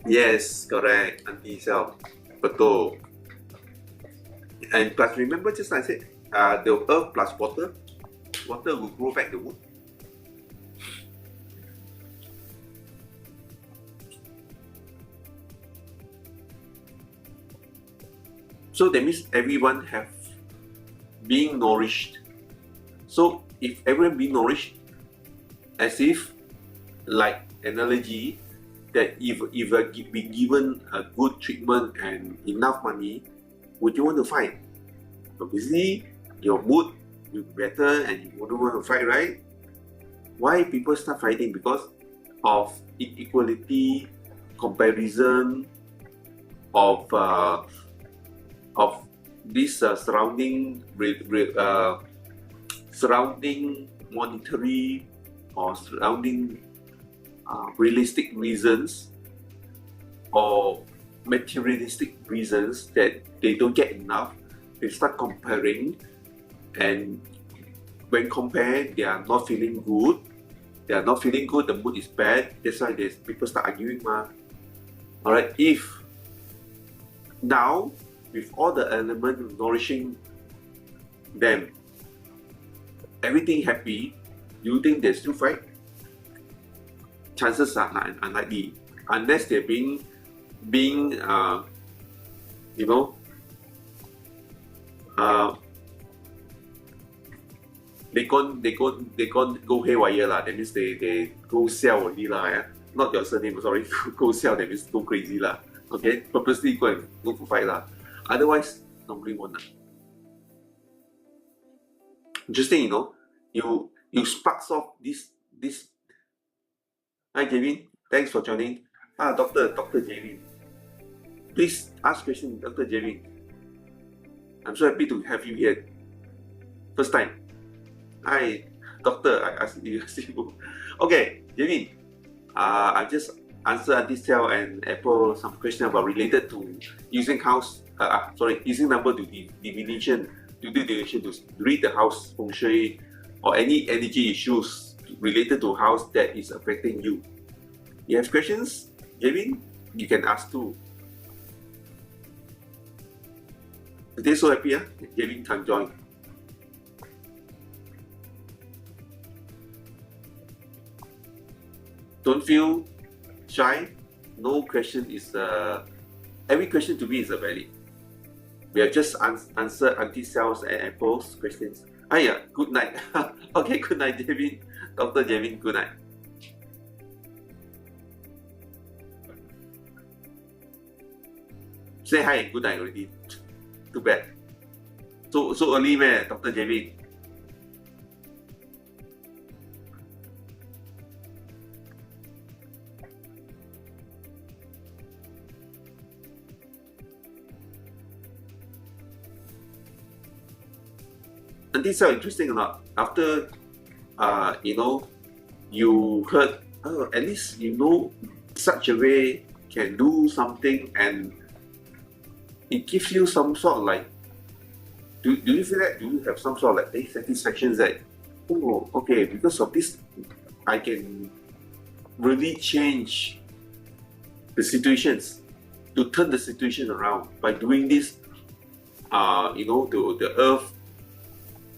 Yes, correct. Anti-cell. Betul. And plus, remember just like I said, the earth plus water will grow back the wood. So that means everyone have being nourished. So if everyone being nourished, as if like analogy that if be given a good treatment and enough money, would you want to fight? Obviously, your mood will be better and you wouldn't want to fight, right? Why people start fighting? Because of inequality, comparison, of this surrounding monetary or surrounding realistic reasons or materialistic reasons that they don't get enough. They start comparing, and when compared, they are not feeling good. They are not feeling good. The mood is bad. That's why people start arguing, All right. If now with all the elements nourishing them, everything happy, do you think they still fight? Chances are unlikely, unless they're being you know they can't go haywire lah. That means they go sell already lah. Yeah? Not your surname, sorry. Go sell, that means go crazy lah. Okay, purposely go for fight lah. Otherwise, normally won't lah. Interesting, you sparks off this. Hi, Kevin. Thanks for joining. Dr. Kevin. Please ask question, Dr. Kevin. I'm so happy to have you here. First time. Hi, Doctor. I asked you. Okay, Kevin. I just answered Auntie Xiao and Apple some question about related to using using number to divination to read the house feng shui or any energy issues related to house that is affecting you. You have questions, Kevin? You can ask too. Today so happy, Kevin can join. Don't feel shy. No question is every question to me is a valid. We have just answered Auntie Xiao's and Apple's questions. Yeah, good night. Okay, good night, Javin. Dr. Javin, good night. Say hi, good night already. Too bad. So early, man, Dr. Javin. And this is so interesting or not? After you heard, at least such a way can do something, and it gives you some sort of like, do you feel that? Do you have some sort of like satisfaction that, oh, okay, because of this, I can really change the situations, to turn the situation around by doing this, the earth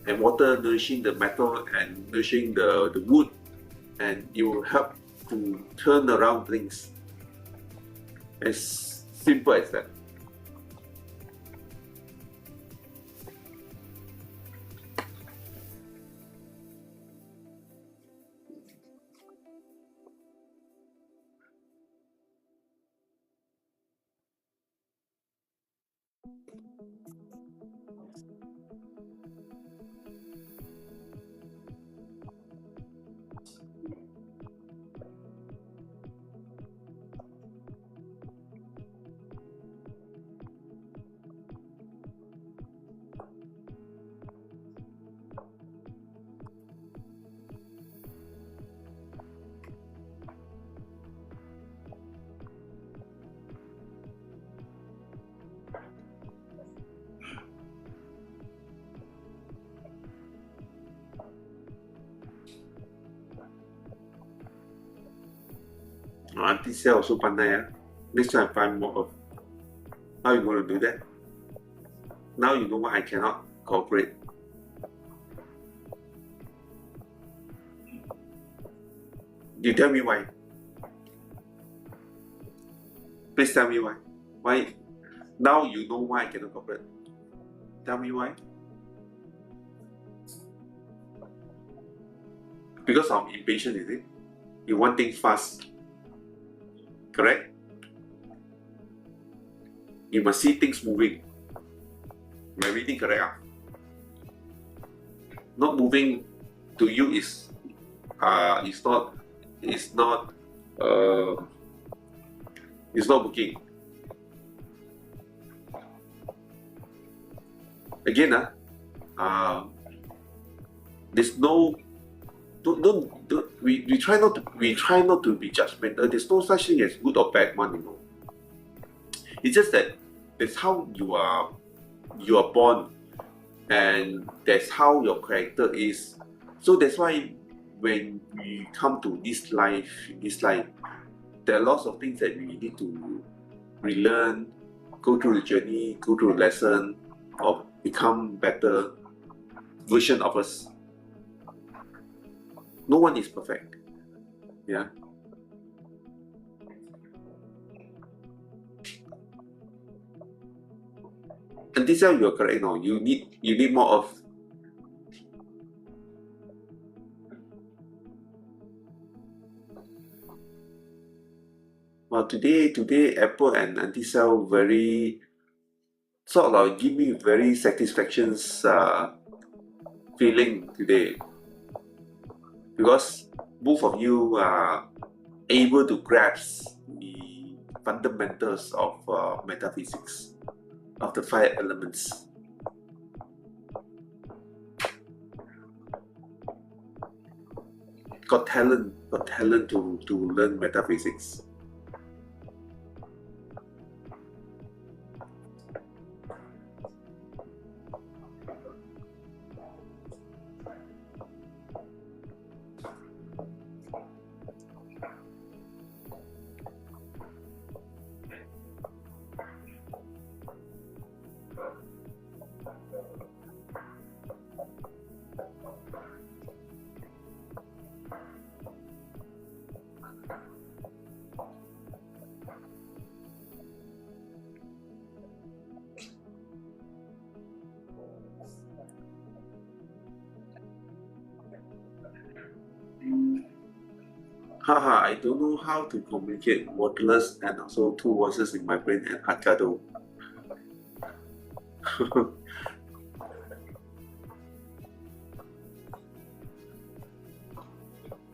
and water nourishing the metal and nourishing the wood, and it will help to turn around things. As simple as that. Auntie Sel also pandai. Next time I find more of. How you going to do that? Now you know why I cannot cooperate. You tell me why. Please tell me why. Why? Now you know why I cannot cooperate. Tell me why. Because I'm impatient, is it? You want things fast. Correct? You must see things moving. Am I reading correct? Not moving to you is it's not working. Again, there's no don't we try not to be judgmental. There's no such thing as good or bad one, you know. It's just that that's how you are born, and that's how your character is. So that's why when we come to this life, there are lots of things that we need to relearn, go through the journey, go through the lesson, or become better version of us. No one is perfect. Yeah. And this time you're correct now. You need more of. Well, today Apple and Auntie Cell very sort of give me very satisfactions feeling today, because both of you are able to grasp the fundamentals of metaphysics, of the 5 elements. Got talent to learn metaphysics. Haha, I don't know how to communicate wordless and also 2 voices in my brain and Hakado.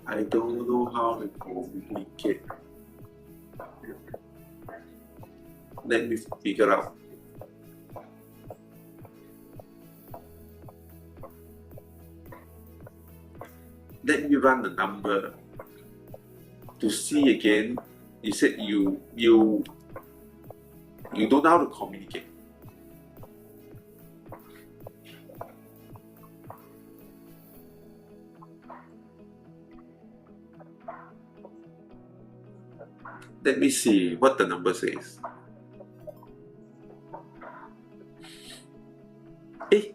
I don't know how to communicate. Let me figure out. Let me run the number to see again. You said you don't know how to communicate. Let me see what the number says.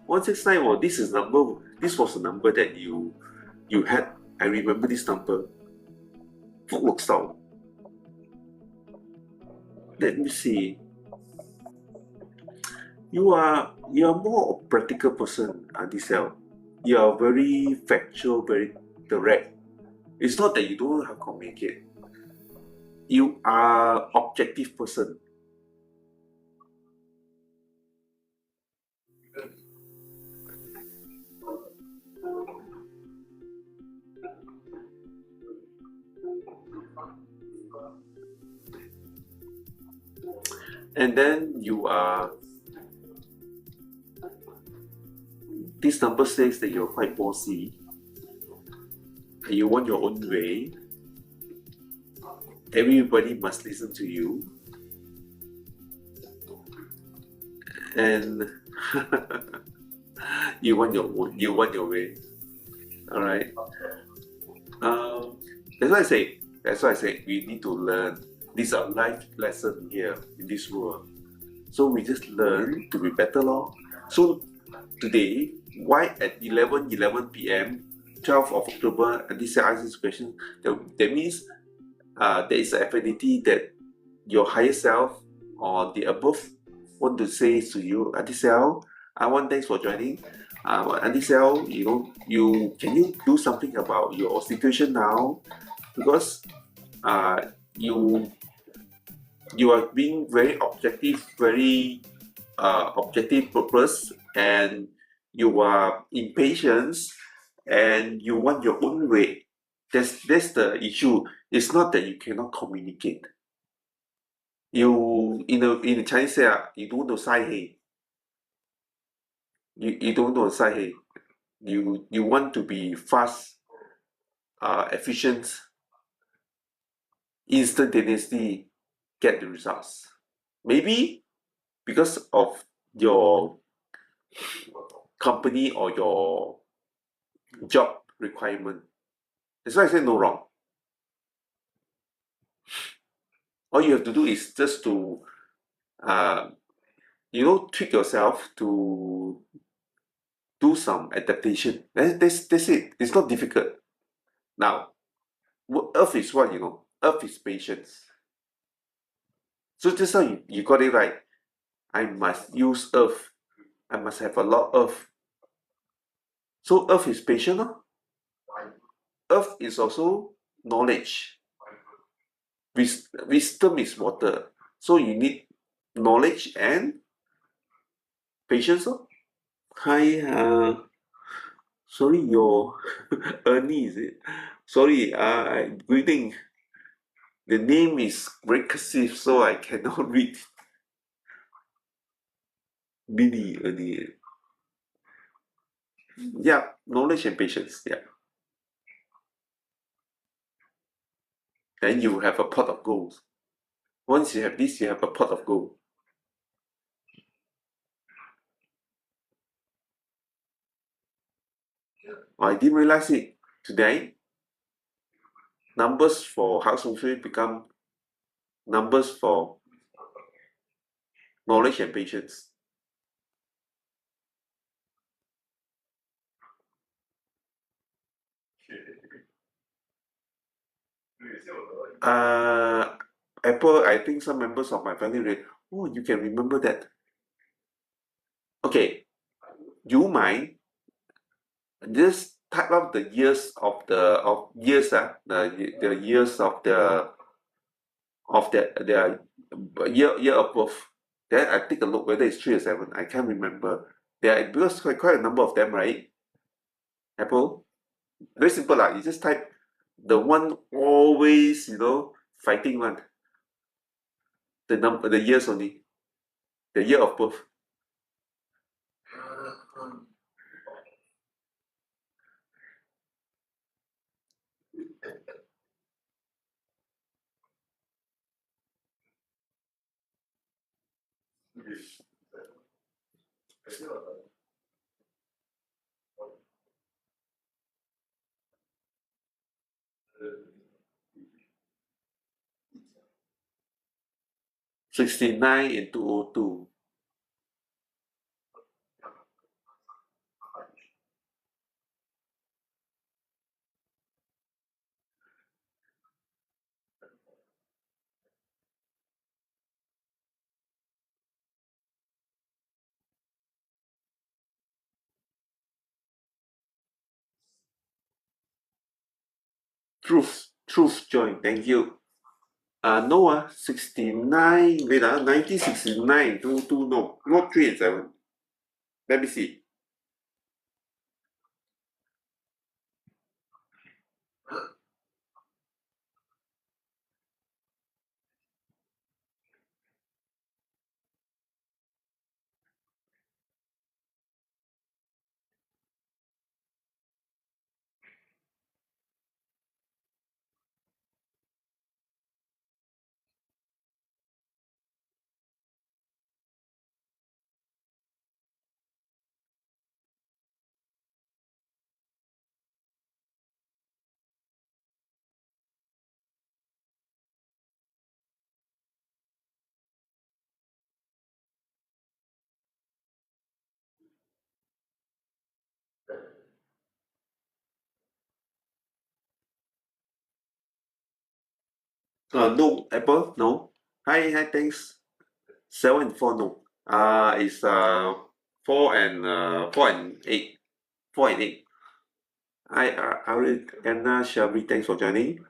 169. This was the number that you had. I remember this number. Style. Let me see. You are more a practical person, Auntie Cell. You are very factual, very direct. It's not that you don't know how to communicate. You are objective person. And then you are. This number says that you're quite bossy. You want your own way. Everybody must listen to you. And you want your way. Alright. That's why I say That's why I said we need to learn. These are life lessons here in this world. So we just learn to be better lor. So today, why at 11 p.m., 12th of October, and this answers this question, that means there is an affinity that your higher self or the above want to say to you, Auntie Sel, I want thanks for joining. Auntie Sel, you can you do something about your situation now? Because uh, you you are being very objective, very objective purpose, and you are impatient, and you want your own way. That's the issue. It's not that you cannot communicate. You in the Chinese say you don't know sai hey. You don't know sai hey. You want to be fast, efficient, instantaneously get the results. Maybe because of your company or your job requirement. That's why I say no wrong. All you have to do is just to uh, tweak yourself to do some adaptation. That's it. It's not difficult. Now, Earth is what you know. Earth is patience. So just now you got it right. I must use Earth. I must have a lot of Earth. So Earth is patient. No? Earth is also knowledge. Wisdom is water. So you need knowledge and patience. No? Hi, sorry, your Ernie is it? Sorry, greeting. The name is very cursive, so I cannot read. Billy, Ernie. Yeah, knowledge and patience. Yeah. Then you have a pot of gold. Once you have this, you have a pot of gold. I didn't realize it. Today, numbers for house feng shui become numbers for knowledge and patience. Uh, Apple, I think some members of my family read, oh, you can remember that. Okay, you mind just type up the years of years the years of their year of birth. Then I take a look whether it's 3 or 7. I can't remember. There are because quite a number of them, right? Apple. Very simple lah. You just type the one always fighting one. The years only. The year of birth. 69 and 202. Truth join. Thank you. No 69. Wait 1969. Two no, not 3 and 7. Let me see. No, Apple, no. Hi, thanks. 7 and 4, no. It's 4 and 8. 4 and 8. Hi, Ariel, Anna, Shelby, thanks for joining.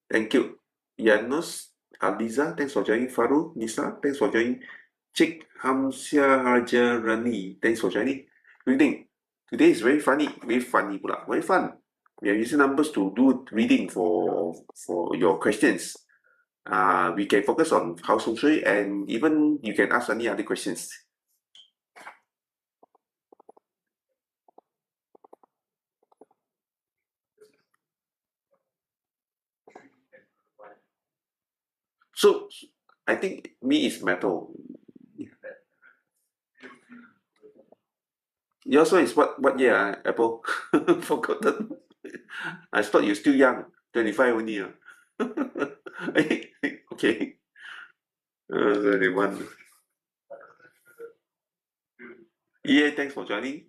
Thank you. Janos, Aliza, thanks for joining. Faru, Nisa, thanks for joining. Chick, Hamsia, Raja, Rani, thanks for joining. Reading. Today is very funny. Very funny pula. Very fun. We are using numbers to do reading for your questions. We can focus on house Fengshui and even you can ask any other questions. So I think me is metal. Yours one is what year, Apple? Forgotten. I thought you're still young, 25 only. Okay. 21. Yeah, thanks for joining.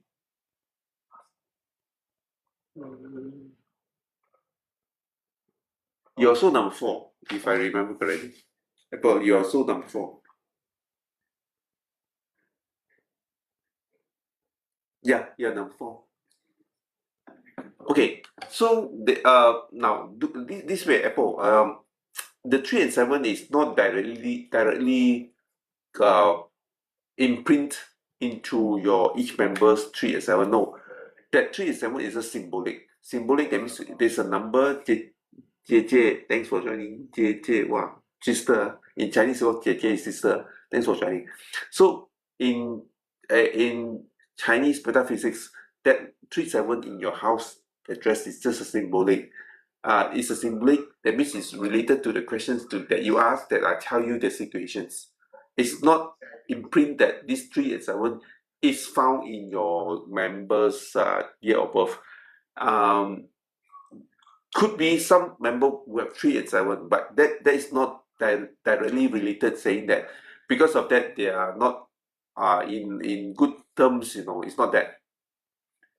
You're also number 4, if I remember correctly. Apple, you're also number 4. Yeah, number 4. Okay, so now this way, Apple. The 3 and 7 is not directly uh, imprint into your each member's 3 and 7. No, that 3 and 7 is a symbolic. Symbolic, that means there's a number. Thanks for joining. Wow, sister. In Chinese, is sister. Thanks for joining. So in Chinese metaphysics, that 3 7 in your house address is just a symbolic. It's a symbolic, that means it's related to the questions that you ask, that I tell you the situations. It's not imprint that this 3 and 7 is found in your member's year of birth. Um, could be some member who have 3 and 7, but that is not directly related, saying that because of that they are not in good terms. It's not that.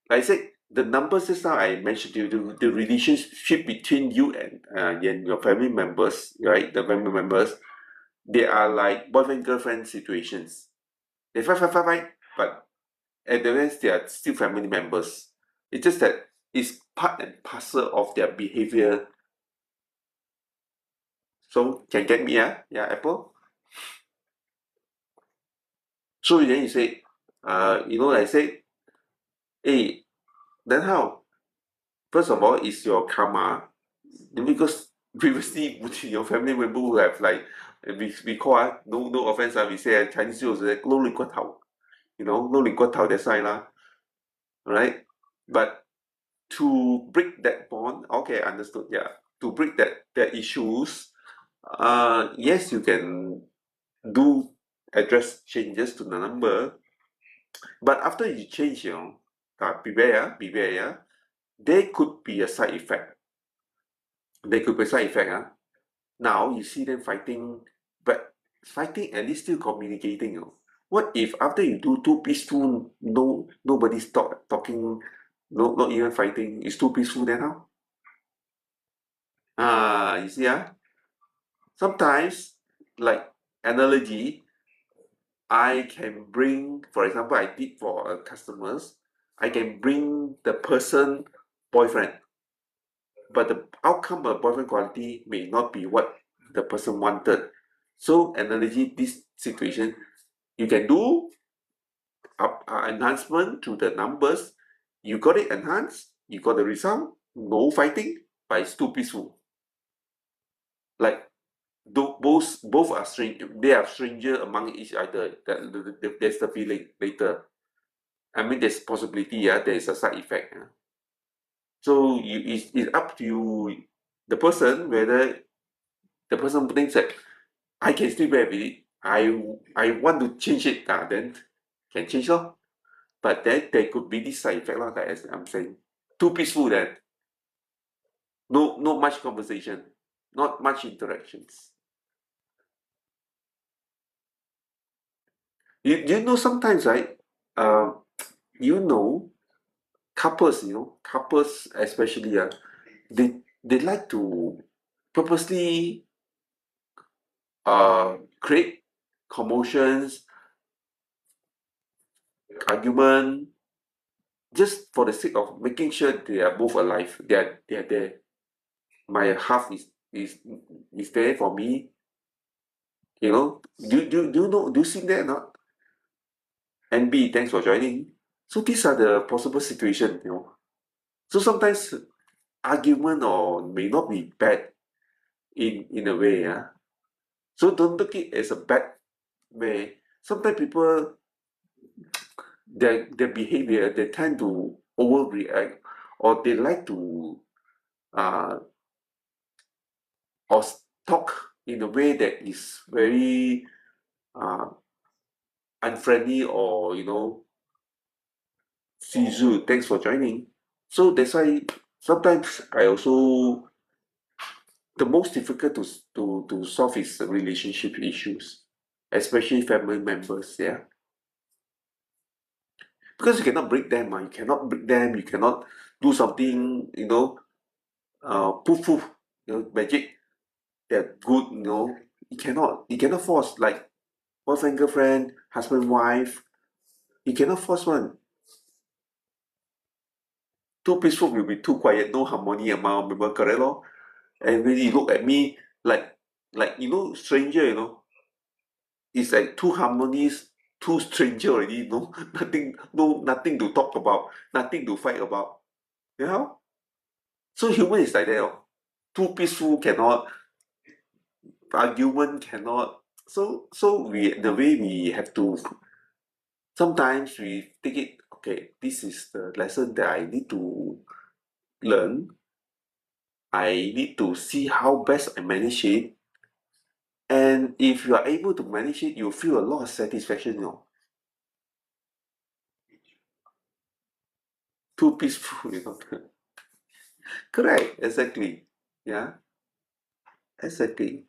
Like I said, the numbers just now I mentioned to you, the relationship between you and your family members, right? The family members, they are like boyfriend girlfriend situations. They fight, but at the end they are still family members. It's just that it's part and parcel of their behavior. So can get me, yeah, Apple. So then you say, I say, hey, then how? First of all, is your karma, because previously between your family member who have like we call no offense, we say Chinese also like 撈亂骨頭, 撈亂骨頭 that's why lah, right? But to break that bond, okay, understood, yeah. To break that issues, yes, you can do address changes to the number, but after you change, beware, yeah, there could be a side effect. There could be a side effect. Now you see them fighting, but fighting at least still communicating. What if after you do too peaceful, nobody stop talking, no, not even fighting, it's too peaceful then how? You see, sometimes, like analogy, I can bring, for example, I did for customers, I can bring the person boyfriend, but the outcome of boyfriend quality may not be what the person wanted. So analogy, this situation, you can do enhancement to the numbers. You got it enhanced, you got the result, no fighting, but it's too peaceful. Like both are strange, they are stranger among each other. There's the feeling later. I mean, there's possibility, there is a side effect. So it's up to you, the person, whether the person thinks that I can still bear with it. I want to change it, then can change lor. But then there could be this side effect lah, like as I'm saying. Too peaceful then. No, not much conversation, not much interactions. You know sometimes, right? Um, you know, couples especially, they like to purposely create commotions, argument, just for the sake of making sure they are both alive. They are there. My half is there for me. You know, do you know, do you see that or not? And B, thanks for joining. So these are the possible situations, you know. So sometimes argument or may not be bad in a way, yeah. So don't take it as a bad way. Sometimes people, their behavior, they tend to overreact, or they like to uh or talk in a way that is very uh unfriendly, or Sizu, thanks for joining. So that's why sometimes I also, the most difficult to solve is relationship issues, especially family members, yeah. Because you cannot break them, you cannot break them, you cannot do something, poof poof, magic, they're good, you cannot force, like boyfriend, girlfriend, husband, wife, you cannot force one. Too peaceful will be too quiet, no harmony among member, correct lor? And when you look at me, like stranger, it's like too harmonious, too stranger already, no nothing, nothing to talk about, nothing to fight about. You know? So human is like that. Oh. Too peaceful cannot, argument cannot. So we, the way we have to, sometimes we take it, okay, this is the lesson that I need to learn. I need to see how best I manage it. And if you are able to manage it, you feel a lot of satisfaction, Too peaceful, Correct, exactly. Yeah, exactly.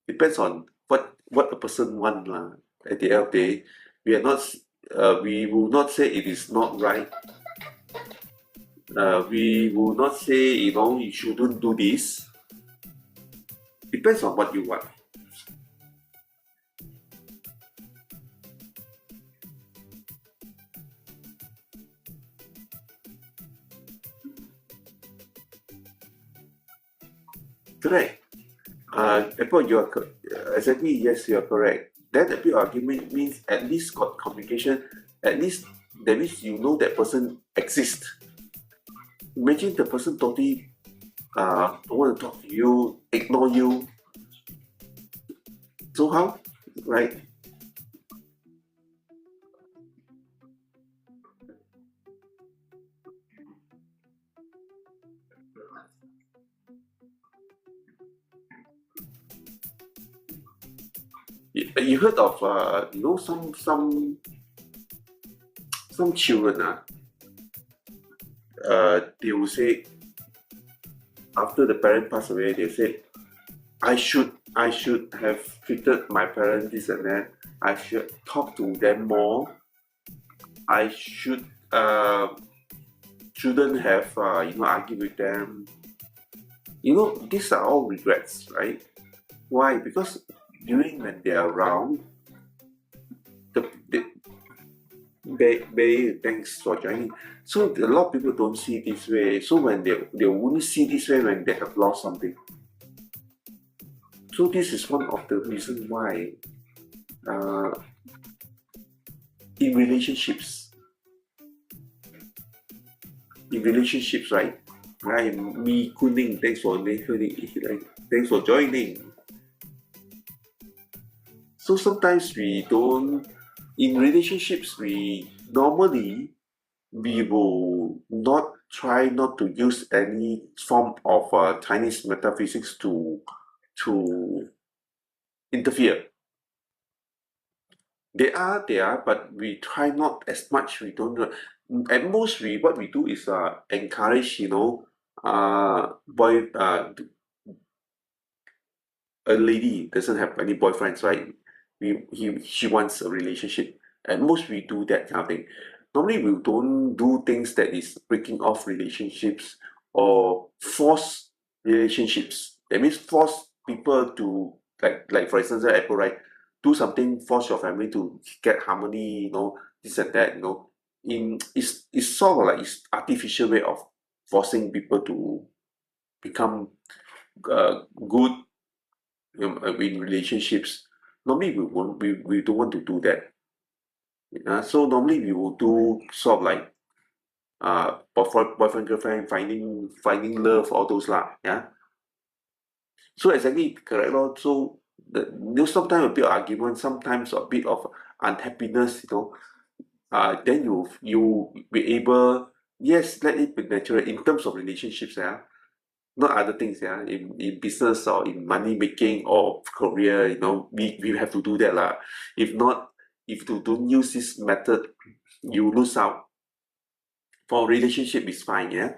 Depends on what the person want lah. At the end of the day, we are not we will not say it is not right. We will not say, you shouldn't do this. Depends on what you want. Correct. Apple, exactly, yes, you are correct. Then a bit argument means at least got communication. At least that means you know that person exists. Imagine the person totally don't want to talk to you, ignore you. So how? Right? You heard of some children they will say after the parent pass away, they say I should have treated my parents this and that. I should talk to them more. I shouldn't have argue with them. These are all regrets, right? Why? Because during when they are around, the thanks for joining. So a lot of people don't see this way. So when they only see this way when they have lost something. So this is one of the reasons why uh, in relationships, right? Right, me Kuning, thanks for joining. So sometimes we don't, in relationships, we will not try not to use any form of Chinese metaphysics to interfere. They are, but we try not as much. We don't. At most, what we do is encourage. Boy, a lady doesn't have any boyfriends, right? She wants a relationship. At most, we do that kind of thing. Normally, we don't do things that is breaking off relationships or force relationships. That means force people to like for instance Apple, right? Do something, force your family to get harmony, this and that, In it's sort of like it's artificial way of forcing people to become good, in relationships. Normally we don't want to do that. So normally we will do sort of like boyfriend girlfriend finding love, all those lah, yeah. So exactly correct lor. So sometimes a bit of argument, sometimes a bit of unhappiness, then you be able, yes, let it be natural in terms of relationships, yeah. Not other things, yeah. In business or in money making or career, we have to do that lah. If not, if you don't use this method, you lose out. For relationship is fine, yeah.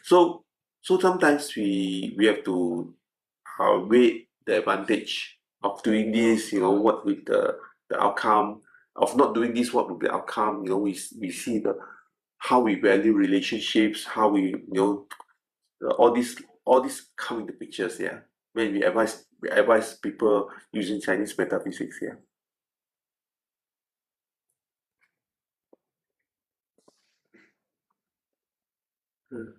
So sometimes we have to weigh the advantage of doing this, what with the outcome of not doing this, what will be the outcome, we see the how we value relationships, how all this come into pictures, yeah. When we advise people using Chinese metaphysics, yeah. Mm.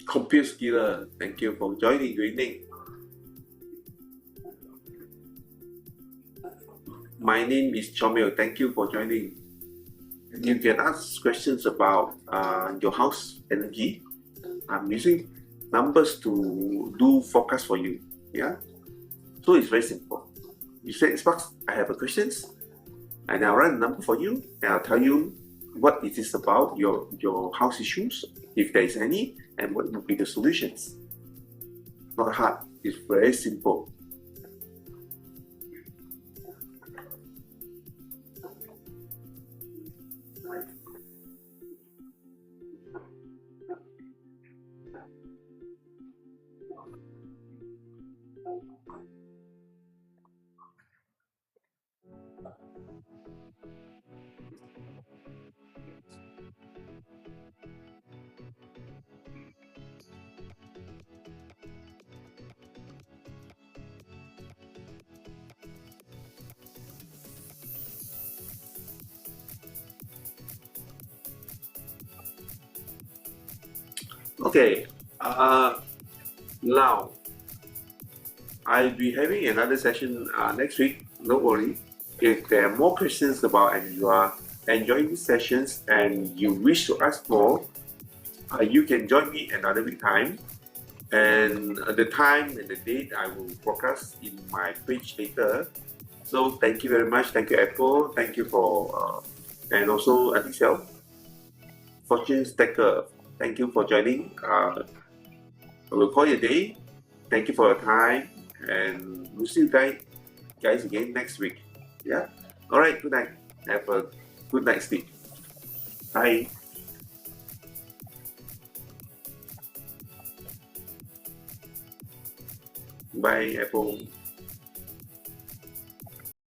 Compute skiller, thank you for joining. Good evening. My name is Chomil. Thank you for joining. You can ask questions about your house energy. I'm using numbers to do forecast for you. Yeah. So it's very simple. You say, Sparks, I have a questions, and I'll run a number for you, and I'll tell you what it is about your house issues, if there is any, and what would be the solutions. Not hard. It's very simple. Okay. Now I'll be having another session next week. Don't worry. If there are more questions about and you are enjoying these sessions and you wish to ask more, you can join me another week time. And the time and the date I will forecast in my page later. So thank you very much. Thank you, Apple. Thank you for and also Alicia, Fortune Stacker. Thank you for joining. I will call you a day. Thank you for your time, and we'll see you guys again next week. Yeah. All right. Good night. Have a good night's sleep. Bye. Bye, Apple.